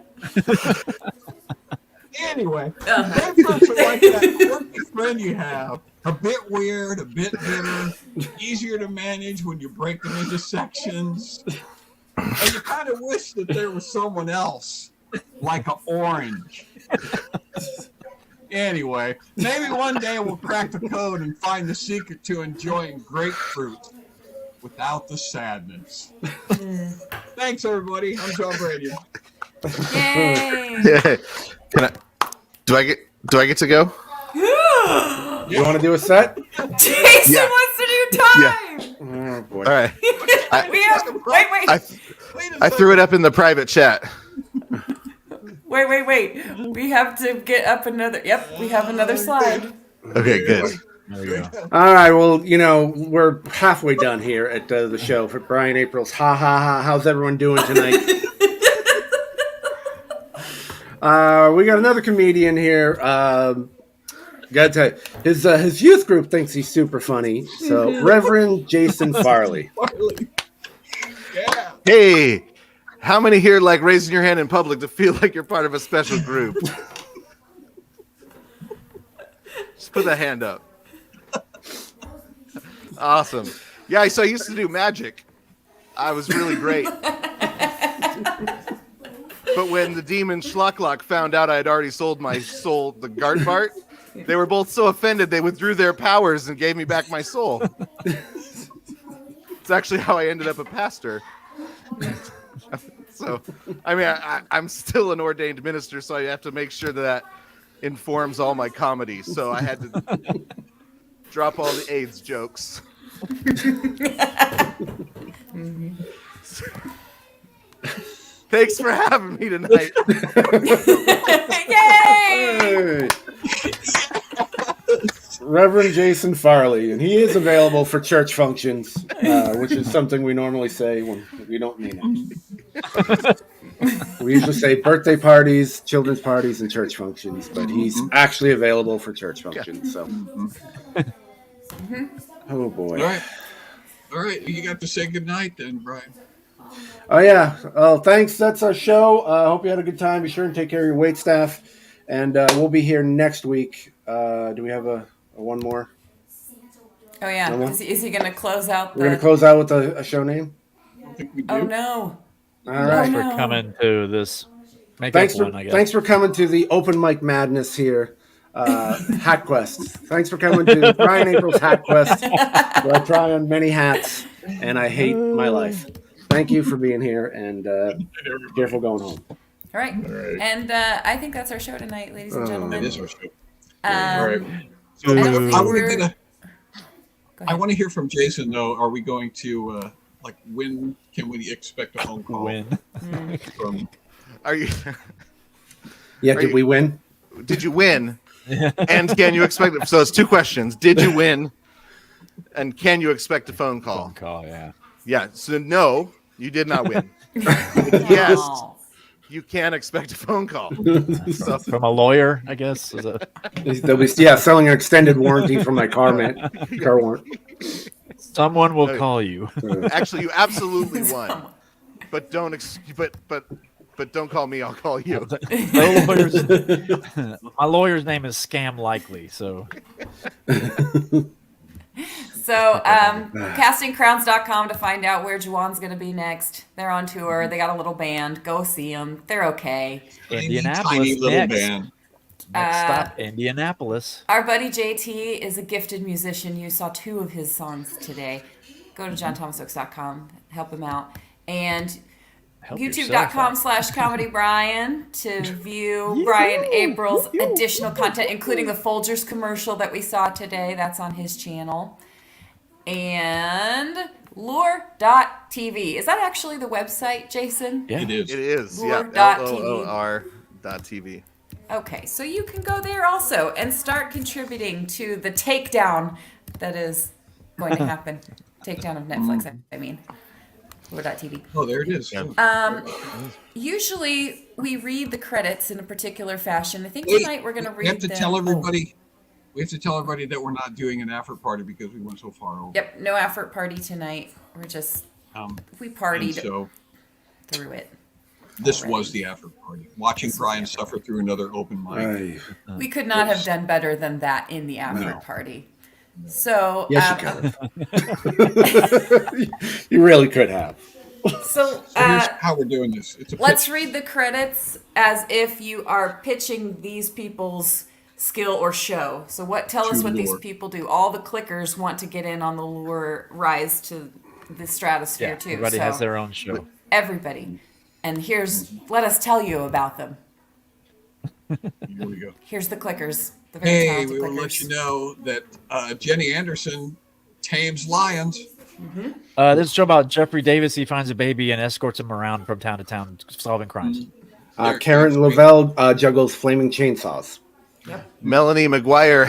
Anyway, grapefruits are like that quirky friend you have. A bit weird, a bit bitter, easier to manage when you break them into sections. And you kind of wish that there was someone else, like an orange. Anyway, maybe one day we'll crack the code and find the secret to enjoying grapefruit without the sadness. Thanks, everybody. I'm John Brady. Yay! Do I get to go? You want to do a set? Jason wants to do time. Oh boy! All right. Wait. I threw it up in the private chat. Wait. We have to get up another. Yep, we have another slide. Okay, good. There we go. All right. Well, we're halfway done here at the show for Brian April's. Ha ha ha! How's everyone doing tonight? We got another comedian here. Gotta tell you, his youth group thinks he's super funny. So, Reverend Jason Farley. Yeah. Hey, how many here like raising your hand in public to feel like you're part of a special group? Just put that hand up. Awesome. Yeah, so I used to do magic. I was really great. But when the demon Schlucklock found out I had already sold my soul, the Gartbart, They were both so offended they withdrew their powers and gave me back my soul. It's actually how I ended up a pastor. So, I mean, I'm still an ordained minister, so I have to make sure that informs all my comedy. So I had to drop all the AIDS jokes. Thanks for having me tonight. Yay! Reverend Jason Farley, and he is available for church functions, which is something we normally say when we don't mean it. We usually say birthday parties, children's parties, and church functions, but he's actually available for church functions. So, oh boy! All right. You got to say goodnight then, Brian. Oh yeah. Oh, thanks. That's our show. Hope you had a good time. Be sure and take care of your wait staff, and we'll be here next week. Do we have a one more? Oh yeah. Is he going to close out? We're going to close out with a show name. I don't think we do. Oh no! All right. Thanks for coming to this. Thanks for coming to the open mic madness here. Hat Quest. Thanks for coming to Brian April's Hat Quest, where I try on many hats and I hate my life. Thank you for being here, and be careful going home. All right. And I think that's our show tonight, ladies and gentlemen. It is our show. All right. So I want to hear from Jason, though. Are we going to, when can we expect a phone call? From... Are you? Yeah, did we win? Did you win? And can you expect it? So it's two questions. Did you win? And can you expect a phone call? Phone call, yeah. Yeah. So no, you did not win. Yes, you can expect a phone call. From a lawyer, I guess. They'll be selling an extended warranty for my car warrant. Someone will call you. Actually, you absolutely won. But don't but don't call me. I'll call you. My lawyer's name is Scam Likely. So, castingcrowns.com to find out where Juwan's going to be next. They're on tour. They got a little band. Go see them. They're okay. Indianapolis tiny little next. band. Next stop, Indianapolis. Our buddy JT is a gifted musician. You saw 2 of his songs today. Go to johnthomasoaks.com. Help him out. And YouTube.com/ComedyBrian to view Brian April's additional content, including the Fulgers commercial that we saw today. That's on his channel. And Loor.tv. Is that actually the website, Jason? Yeah, it is. It is. Loor.tv. LOOR.tv. Okay, so you can go there also and start contributing to the takedown that is going to happen. Takedown of Netflix, I mean. Loor.tv. Oh, there it is. Usually we read the credits in a particular fashion. I think tonight we're going to read them. We have to tell everybody that we're not doing an after party because we went so far over. Yep, no effort party tonight. We're just we partied through it. This was the after party. Watching Brian suffer through another open mic. We could not have done better than that in the after party. So yes, you could. You really could have. So here's how we're doing this. Let's read the credits as if you are pitching these people's skill or show. So tell us what these people do. All the clickers want to get in on the Loor rise to the stratosphere too. Everybody has their own show. Everybody. And let us tell you about them. Here we go. Here's the clickers. The very talented we will clickers. let you know that Jenny Anderson tames lions. Mm-hmm. This is a show about Jeffrey Davis. He finds a baby and escorts him around from town to town, solving crimes. Karen Lavelle juggles flaming chainsaws. Yep. Melanie McGuire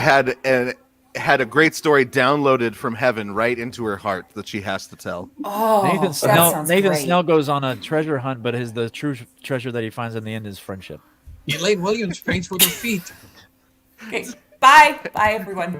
had a great story downloaded from heaven right into her heart that she has to tell. Oh, Nathan great. Snell goes on a treasure hunt, but the true treasure that he finds in the end is friendship. Elaine Williams paints with her feet. Okay. Bye, everyone.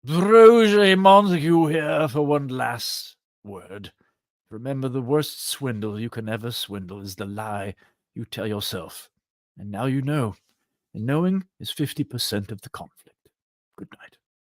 Roget Montague here for one last word. Remember, the worst swindle you can ever swindle is the lie you tell yourself. And now you know. And knowing is 50% of the conflict. Good night.